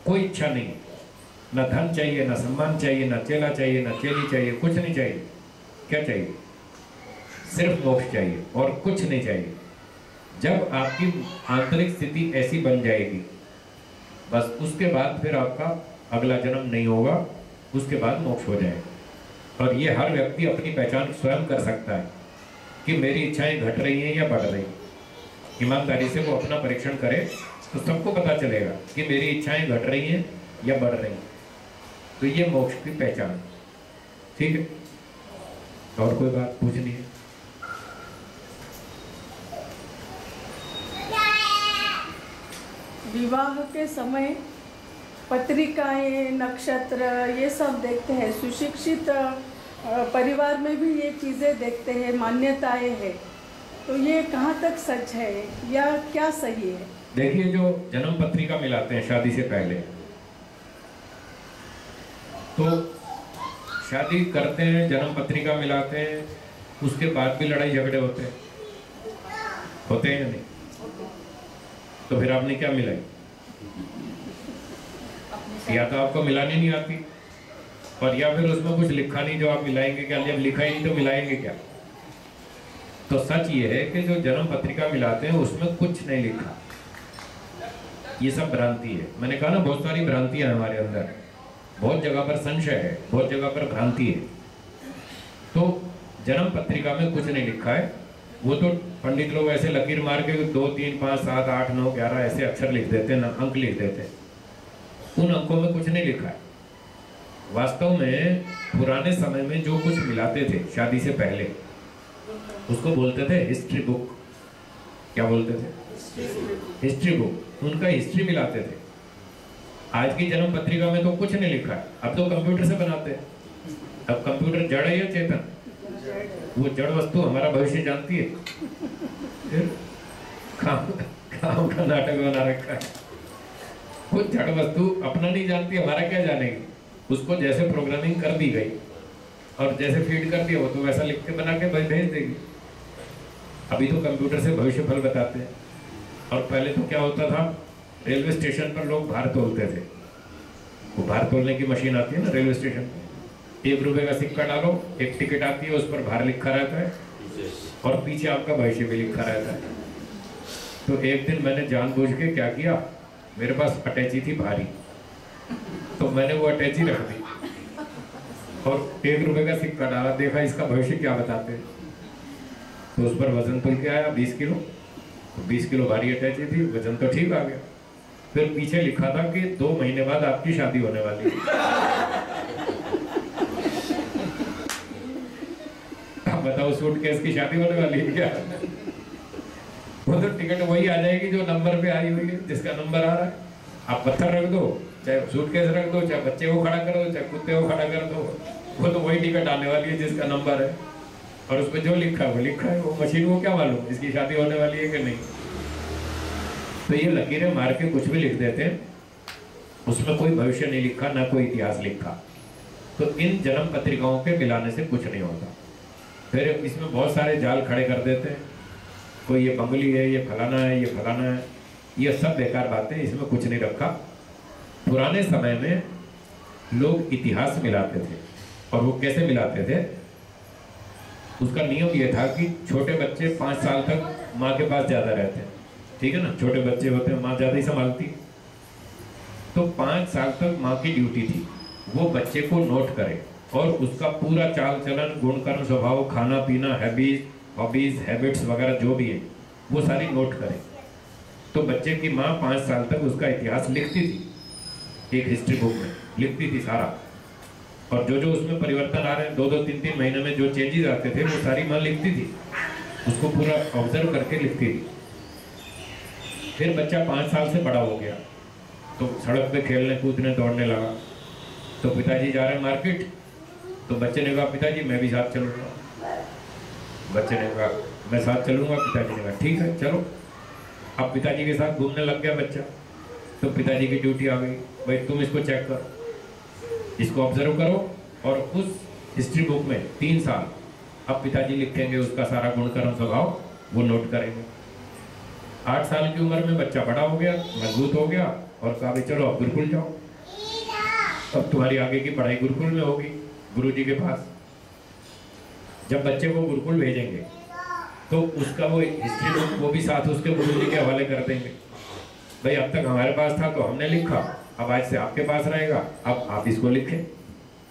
कोई इच्छा नहीं, ना धन चाहिए, ना सम्मान चाहिए, ना चेला चाहिए, ना चेली चाहिए, कुछ नहीं चाहिए। क्या चाहिए? सिर्फ मोक्ष चाहिए और कुछ नहीं चाहिए। जब आपकी आंतरिक स्थिति ऐसी बन जाएगी, बस उसके बाद फिर आपका अगला जन्म नहीं होगा, उसके बाद मोक्ष हो जाएगा। और ये हर व्यक्ति अपनी पहचान स्वयं कर सकता है कि मेरी इच्छाएं घट रही हैं या बढ़ रही। ईमानदारी से वो अपना परीक्षण करे तो सबको पता चलेगा कि मेरी इच्छाएं घट रही हैं या बढ़ रही हैं। तो ये मोक्ष की पहचान। ठीक है, और कोई बात पूछनी है? विवाह के समय पत्रिकाएं, नक्षत्र, ये सब देखते हैं। सुशिक्षित परिवार में भी ये चीज़ें देखते हैं, मान्यताएं हैं। तो ये कहाँ तक सच है या क्या सही है? देखिए, जो जन्म पत्रिका मिलाते हैं शादी से पहले, तो शादी करते हैं, जन्म पत्रिका मिलाते हैं, उसके बाद भी लड़ाई झगड़े होते हैं या नहीं? तो फिर आपने क्या मिलाई? या तो आपको मिलानी नहीं आती, और या फिर उसमें कुछ लिखा नहीं जो आप मिलाएंगे क्या? जब लिखा ही नहीं तो मिलाएंगे क्या? तो सच ये है कि जो जन्म पत्रिका मिलाते हैं उसमें कुछ नहीं लिखा। ये सब भ्रांति है। मैंने कहा ना, बहुत सारी भ्रांतियां हैं हमारे अंदर, बहुत जगह पर संशय है, बहुत जगह पर भ्रांति है। तो जन्म पत्रिका में कुछ नहीं लिखा है, वो तो पंडित लोग ऐसे लकीर मार के 2, 3, 5, 7, 8, 9, 11 ऐसे अक्षर लिख देते हैं ना, अंक लिख देते हैं। उन अंकों में कुछ नहीं लिखा है। वास्तव में पुराने समय में जो कुछ मिलाते थे शादी से पहले, उसको बोलते थे हिस्ट्री बुक। क्या बोलते थे? History book. उनका हिस्ट्री मिलाते थे। आज की जन्म पत्रिका में तो कुछ नहीं लिखा है। अब तो कंप्यूटर से बनाते हैं। अब कंप्यूटर जड़ है या चेतन? वो जड़ वस्तु हमारा भविष्य जानती है। फिर काम का नाटक बना रखा है। वो जड़ वस्तु अपना नहीं जानती, हमारा क्या जानेगी? उसको जैसे प्रोग्रामिंग कर दी गई और जैसे फीड कर दिया, वो तो वैसा लिख के बना के भेज देगी। अभी तो कंप्यूटर से भविष्य फल बताते हैं। और पहले तो क्या होता था, रेलवे स्टेशन पर लोग भार तोलते थे। वो भार तोलने की मशीन आती है ना रेलवे स्टेशन पर, 1 रुपए का सिक्का डालो, एक टिकट आती है, उस पर भार लिखा रहता है और पीछे आपका भविष्य भी लिखा रहता है। तो एक दिन मैंने जानबूझ के क्या किया, मेरे पास अटैची थी भारी, तो मैंने वो अटैची रख दी और 1 रुपए का सिक्का डाला, देखा इसका भविष्य क्या बताते हैं। तो उस पर वजन तुल के आया 20 किलो। तो 20 किलो भारी अटैची थी, वजन तो ठीक आ गया। फिर पीछे लिखा था कि 2 महीने बाद आपकी शादी होने वाली है। अब बताओ, सूटकेस की शादी होने वाली है क्या? वो तो टिकट वही आ जाएगी जो नंबर पे आई हुई है, जिसका नंबर आ रहा है। आप पत्थर रख दो, चाहे सूटकेस रख दो, चाहे बच्चे को खड़ा कर दो, चाहे कुत्ते को खड़ा कर दो, वो तो वही टिकट आने वाली है जिसका नंबर है। और उस पर जो लिखा है वो लिखा है। वो मशीन को क्या मालूम इसकी शादी होने वाली है कि नहीं? तो ये लकीरें मार के कुछ भी लिख देते हैं, उसमें कोई भविष्य नहीं लिखा, ना कोई इतिहास लिखा। तो इन जन्म पत्रिकाओं के मिलाने से कुछ नहीं होता। फिर इसमें बहुत सारे जाल खड़े कर देते हैं, कोई ये बंगली है, ये फलाना है, ये फलाना है। ये सब बेकार बातें, इसमें कुछ नहीं रखा। पुराने समय में लोग इतिहास मिलाते थे, और वो कैसे मिलाते थे? उसका नियम ये था कि छोटे बच्चे 5 साल तक माँ के पास ज़्यादा रहते हैं, ठीक है ना। छोटे बच्चे होते हैं, माँ ज़्यादा ही संभालती। तो 5 साल तक माँ की ड्यूटी थी वो बच्चे को नोट करे और उसका पूरा चाल चलन, गुण कर्म, स्वभाव, खाना पीना, हॉबीज, हैबिट्स वगैरह जो भी है वो सारी नोट करे। तो बच्चे की माँ 5 साल तक उसका इतिहास लिखती थी, एक हिस्ट्री बुक में लिखती थी सारा। और जो जो उसमें परिवर्तन आ रहे हैं, 2-2, 3-3 महीने में जो चेंजेस आते थे, वो सारी माँ लिखती थी, उसको पूरा ऑब्जर्व करके लिखती थी। फिर बच्चा 5 साल से बड़ा हो गया, तो सड़क पे खेलने कूदने दौड़ने लगा। तो पिताजी जा रहे हैं मार्केट, तो बच्चे ने कहा पिताजी मैं भी साथ चलूँगा। बच्चे ने कहा मैं साथ चलूँगा। पिताजी ने कहा ठीक है चलो। अब पिताजी के साथ घूमने लग गया बच्चा। तो पिताजी की ड्यूटी आ गई, भाई तुम इसको चेक करो, इसको ऑब्जर्व करो, और उस हिस्ट्री बुक में 3 साल अब पिताजी लिखेंगे उसका सारा गुण कर्म स्वभाव, वो नोट करेंगे। 8 साल की उम्र में बच्चा बड़ा हो गया, मजबूत हो गया, और कहा भाई चलो अब गुरुकुल जाओ, अब तुम्हारी आगे की पढ़ाई गुरुकुल में होगी, गुरुजी के पास। जब बच्चे को गुरुकुल भेजेंगे तो उसका वो हिस्ट्री बुक वो भी साथ उसके गुरुजी के हवाले कर देंगे। भाई अब तक हमारे पास था तो हमने लिखा, अब आज से आपके पास रहेगा, अब आप इसको लिखें,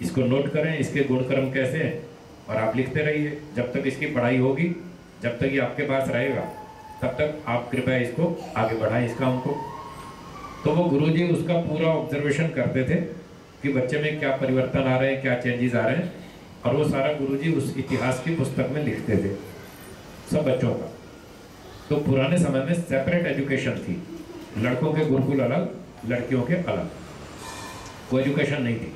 इसको नोट करें, इसके गुण कर्म कैसे हैं, और आप लिखते रहिए जब तक इसकी पढ़ाई होगी, जब तक ये आपके पास रहेगा, तब तक आप कृपया इसको आगे बढ़ाएं इस काम को। तो वो गुरुजी उसका पूरा ऑब्जर्वेशन करते थे कि बच्चे में क्या परिवर्तन आ रहे हैं, क्या चेंजेस आ रहे हैं, और वो सारा गुरुजी उस इतिहास की पुस्तक में लिखते थे सब बच्चों का। तो पुराने समय में सेपरेट एजुकेशन थी, लड़कों के गुरुकुल अलग, लड़कियों के अलग, कोई एजुकेशन नहीं थी।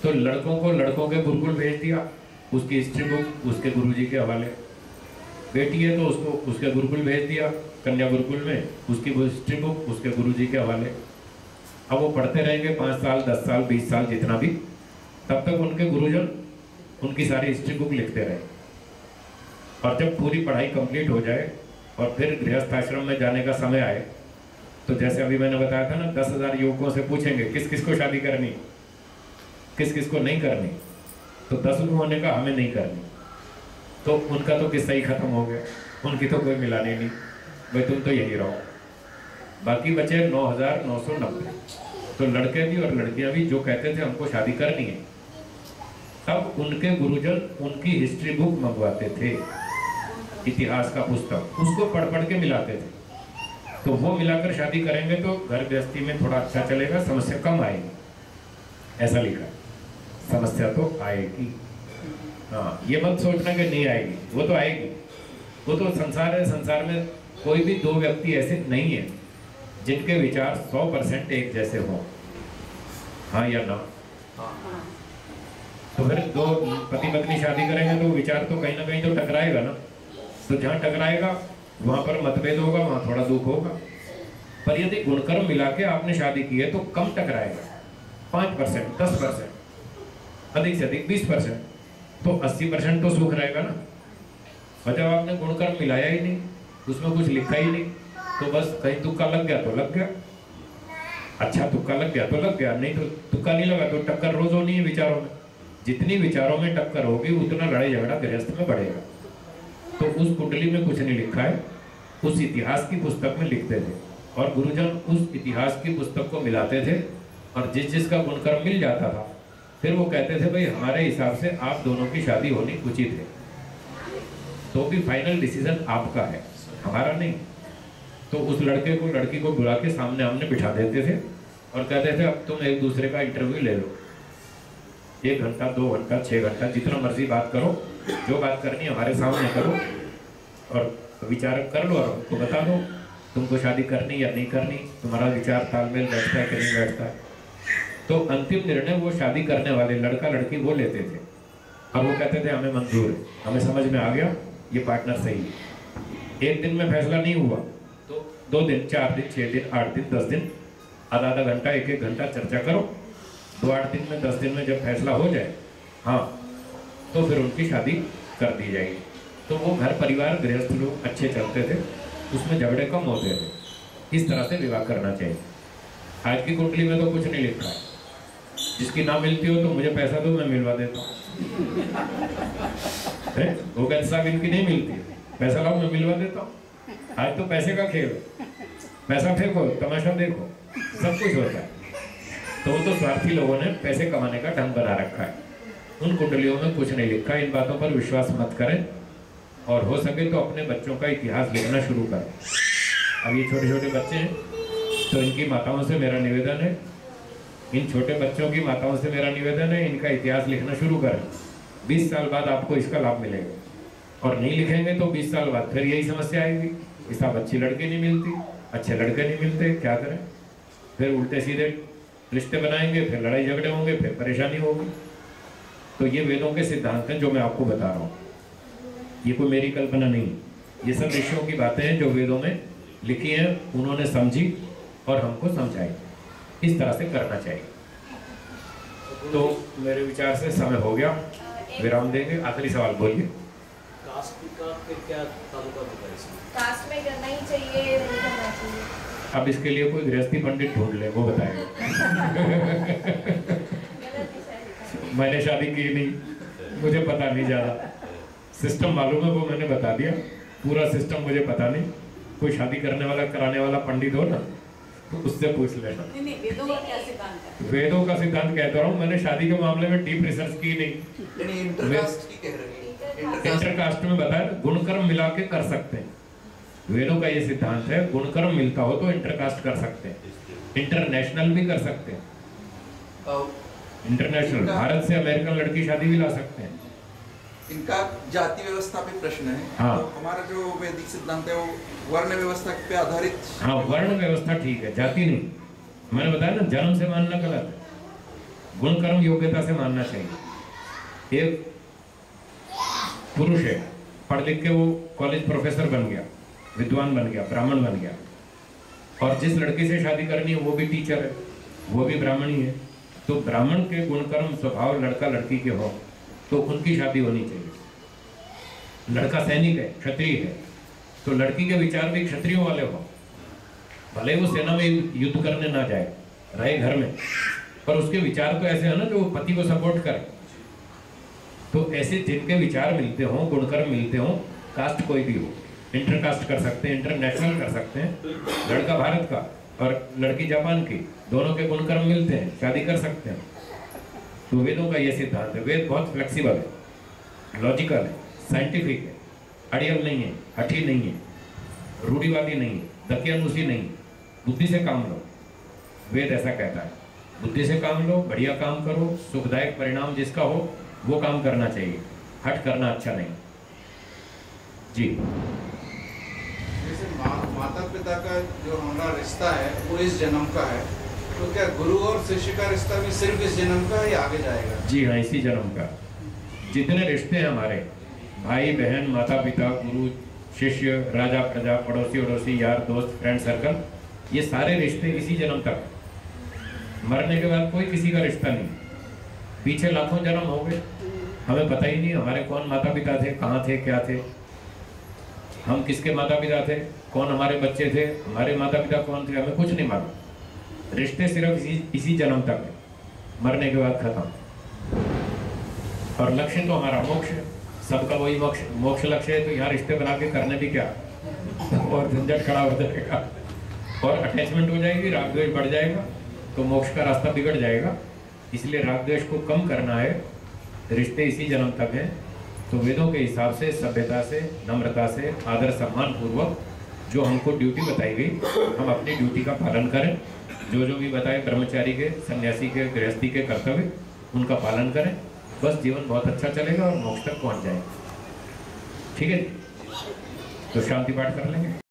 तो लड़कों को लड़कों के गुरुकुल भेज दिया, उसकी हिस्ट्री बुक उसके गुरुजी के हवाले। बेटी है तो उसको उसके गुरुकुल भेज दिया, कन्या गुरुकुल में, उसकी हिस्ट्री बुक उसके गुरुजी के हवाले। अब वो पढ़ते रहेंगे 5 साल, 10 साल, 20 साल, जितना भी, तब तक उनके गुरुजन उनकी सारी हिस्ट्री बुक लिखते रहे। और जब पूरी पढ़ाई कंप्लीट हो जाए और फिर गृहस्थ आश्रम में जाने का समय आए, तो जैसे अभी मैंने बताया था ना, 10,000 युवकों से पूछेंगे किस किस को शादी करनी, किस किस को नहीं करनी, तो 10 होने का हमें नहीं करनी, तो उनका तो किस्सा ही खत्म हो गया, उनकी तो कोई मिलानी नहीं, भाई तुम तो यही रहो। बाकी बचे 9,990। तो लड़के भी और लड़कियां भी जो कहते थे हमको शादी करनी है, तब उनके गुरुजन उनकी हिस्ट्री बुक मंगवाते थे। इतिहास का पुस्तक, उसको पढ़ पढ़ के मिलाते थे। तो वो मिलाकर शादी करेंगे तो घर गृहस्थी में थोड़ा अच्छा चलेगा, समस्या कम आएगी, ऐसा लिखा। समस्या तो आएगी, हाँ, ये मत सोचना कि नहीं आएगी, वो तो आएगी। वो तो संसार है, संसार में कोई भी दो व्यक्ति ऐसे नहीं है जिनके विचार 100% एक जैसे हों, हाँ या ना। तो फिर दो पति पत्नी शादी करेंगे तो विचार तो कहीं ना कहीं तो टकराएगा ना। तो जहाँ टकराएगा वहाँ पर मतभेद होगा, वहाँ थोड़ा दुख होगा। पर यदि गुणकर्म मिला के आपने शादी की है तो कम टकराएगा, 5%, 10%, अधिक से अधिक 20%, तो 80% तो सुख रहेगा ना। और जब आपने गुणकर्म मिलाया ही नहीं, उसमें कुछ लिखा ही नहीं, तो बस कहीं तुक्का लग गया तो लग गया, अच्छा तुक्का लग गया तो लग गया, नहीं तो तुक्का नहीं लगा तो टक्कर रोज होनी है विचारों में। जितनी विचारों में टक्कर होगी उतना लड़ाई झगड़ा गृहस्थ में बढ़ेगा। तो उस कुंडली में कुछ नहीं लिखा है, उस इतिहास की पुस्तक में लिखते थे और गुरुजन उस इतिहास की पुस्तक को मिलाते थे और जिस जिसका गुणकर्म मिल जाता था फिर वो कहते थे भाई हमारे हिसाब से आप दोनों की शादी होनी उचित है। तो भी फाइनल डिसीजन आपका है, हमारा नहीं। तो उस लड़के को लड़की को बुला के सामने आमने बिठा देते थे और कहते थे अब तुम एक दूसरे का इंटरव्यू ले लो, 1 घंटा 2 घंटा 6 घंटा जितना मर्जी बात करो, जो बात करनी हमारे सामने करो और विचार कर लो और हमको बता दो तुमको शादी करनी या नहीं करनी, तुम्हारा विचार तालमेल बैठता है कि नहीं बैठता है। तो अंतिम निर्णय वो शादी करने वाले लड़का लड़की वो लेते थे और वो कहते थे हमें मंजूर है, हमें समझ में आ गया ये पार्टनर सही है। एक दिन में फैसला नहीं हुआ तो 2 दिन 4 दिन 6 दिन 8 दिन 10 दिन आधा घंटा 1 घंटा चर्चा करो, 2-8 दिन में 10 दिन में जब फैसला हो जाए हाँ तो फिर उनकी शादी कर दी जाएगी। तो वो घर परिवार गृहस्थ लोग अच्छे चलते थे, उसमें झगड़े कम होते थे। इस तरह से विवाह करना चाहिए। आज की कुंडली में तो कुछ नहीं लिखा है, जिसकी ना मिलती हो तो मुझे पैसा दो मैं मिलवा देता हूँ। वो कहते साहब इनकी नहीं मिलती, पैसा लाओ मैं मिलवा देता हूँ। आज तो पैसे का खेल, पैसा फेंको तमाशा देखो, सब कुछ होता है। तो वो तो स्वार्थी लोगों ने पैसे कमाने का ढंग बना रखा है। उन कुंडलियों में कुछ नहीं लिखा, इन बातों पर विश्वास मत करें और हो सके तो अपने बच्चों का इतिहास लिखना शुरू करें। अब ये छोटे छोटे बच्चे हैं तो इनकी माताओं से मेरा निवेदन है, इन छोटे बच्चों की माताओं से मेरा निवेदन है इनका इतिहास लिखना शुरू करें। 20 साल बाद आपको इसका लाभ मिलेगा और नहीं लिखेंगे तो 20 साल बाद फिर यही समस्या आएगी, इस आप अच्छी लड़की नहीं मिलती, अच्छे लड़के नहीं मिलते, क्या करें। फिर उल्टे सीधे रिश्ते बनाएंगे, फिर लड़ाई झगड़े होंगे, फिर परेशानी होगी। तो ये वेदों के सिद्धांत हैं जो मैं आपको बता रहा हूँ, ये कोई मेरी कल्पना नहीं, ये सब ऋषियों की बातें हैं जो वेदों में लिखी हैं, उन्होंने समझी और हमको समझाई। इस तरह से करना चाहिए। तो मेरे विचार से समय हो गया, विराम देंगे। आखिरी सवाल बोलिए। कास्ट का फिर क्या ताल्लुक होता है इसमें? कास्ट में करना ही चाहिए, नहीं करना चाहिए? अब इसके लिए कोई गृहस्थी पंडित ढूंढ ले, वो बताएगा। मैंने शादी की नहीं, मुझे पता नहीं, ज़्यादा सिस्टम मालूम है वो मैंने बता दिया, पूरा सिस्टम मुझे पता नहीं। कोई शादी करने वाला कराने वाला पंडित हो ना तो उससे पूछ लेना। नहीं, वेदों का क्या सिद्धांत है? वेदों का सिद्धांत कहता रहा हूँ, मैंने शादी के मामले में डीप रिसर्च की नहीं। इंटरकास्ट की कह रही है, इंटरकास्ट में बताया गुणकर्म मिला के कर सकते हैं। वेदों का ये सिद्धांत है, गुणकर्म मिलता हो तो इंटरकास्ट कर सकते हैं, इंटरनेशनल भी कर सकते हैं। इंटरनेशनल भारत से अमेरिकन लड़की शादी भी ला सकते हैं। इनका जाति व्यवस्था पे प्रश्न है। हाँ। तो हमारा जो वैदिक सिद्धांत है वो वर्ण व्यवस्था पे आधारित। हाँ, वर्ण व्यवस्था ठीक है, जाति नहीं। मैंने बताया ना, जन्म से मानना गलत है, गुण कर्म योग्यता से मानना चाहिए। एक पुरुष है, पढ़ लिख के वो कॉलेज प्रोफेसर बन गया, विद्वान बन गया, ब्राह्मण बन गया, और जिस लड़की से शादी करनी है वो भी टीचर है, वो भी ब्राह्मणी है, तो ब्राह्मण के गुणकर्म स्वभाव लड़का लड़की के हो तो उनकी शादी होनी चाहिए। लड़का सैनिक है, क्षत्रिय है, तो लड़की के विचार भी क्षत्रियों वाले हो, भले वो सेना में युद्ध करने ना जाए, रहे घर में, पर उसके विचार तो ऐसे है ना जो पति को सपोर्ट करे। तो ऐसे जिनके विचार मिलते हों, गुणकर्म मिलते हों, कास्ट कोई भी हो, इंटरकास्ट कर सकते हैं, इंटरनेशनल कर सकते हैं। लड़का भारत का और लड़की जापान की, दोनों के गुणकर्म मिलते हैं, शादी कर सकते हैं। तो वेदों का ये सिद्धांत है। वेद बहुत फ्लेक्सिबल है, लॉजिकल है, साइंटिफिक है, अड़ियल नहीं है, हठी नहीं है, रूढ़िवादी नहीं है, दकियानुसी नहीं, बुद्धि से काम लो। वेद ऐसा कहता है, बुद्धि से काम लो, बढ़िया काम करो, सुखदायक परिणाम जिसका हो वो काम करना चाहिए, हट करना अच्छा नहीं। जी। जैसे माता पिता का जो हमारा रिश्ता है वो इस जन्म का है, तो क्या गुरु और शिष्य का रिश्ता भी सिर्फ इस जन्म का है या आगे जाएगा? जी हाँ, इसी जन्म का। जितने रिश्ते हैं हमारे, भाई बहन, माता पिता, गुरु शिष्य, राजा प्रजा, पड़ोसी उड़ोसी, यार दोस्त, फ्रेंड सर्कल, ये सारे रिश्ते इसी जन्म तक। मरने के बाद कोई किसी का रिश्ता नहीं। पीछे लाखों जन्म हो गए, हमें पता ही नहीं हमारे कौन माता पिता थे, कहाँ थे, क्या थे, हम किसके माता पिता थे, कौन हमारे बच्चे थे, हमारे माता पिता कौन थे, हमें कुछ नहीं मालूम। रिश्ते सिर्फ इसी जन्म तक है, मरने के बाद खत्म। और लक्ष्य तो हमारा मोक्ष है, सबका वही मोक्ष लक्ष्य है। तो यहाँ रिश्ते बना के करने भी क्या, और झंझट खड़ा हो जाएगा और अटैचमेंट हो जाएगी, राग द्वेष बढ़ जाएगा, तो मोक्ष का रास्ता बिगड़ जाएगा। इसलिए राग द्वेष को कम करना है, रिश्ते इसी जन्म तक हैं। तो वेदों के हिसाब से, सभ्यता से, नम्रता से, आदर सम्मान पूर्वक जो हमको ड्यूटी बताई गई, हम अपनी ड्यूटी का पालन करें। जो जो भी बताए ब्रह्मचारी के, सन्यासी के, गृहस्थी के कर्तव्य, उनका पालन करें। बस जीवन बहुत अच्छा चलेगा और मोक्ष तक पहुंच जाएगा। ठीक है, तो शांति पाठ कर लेंगे।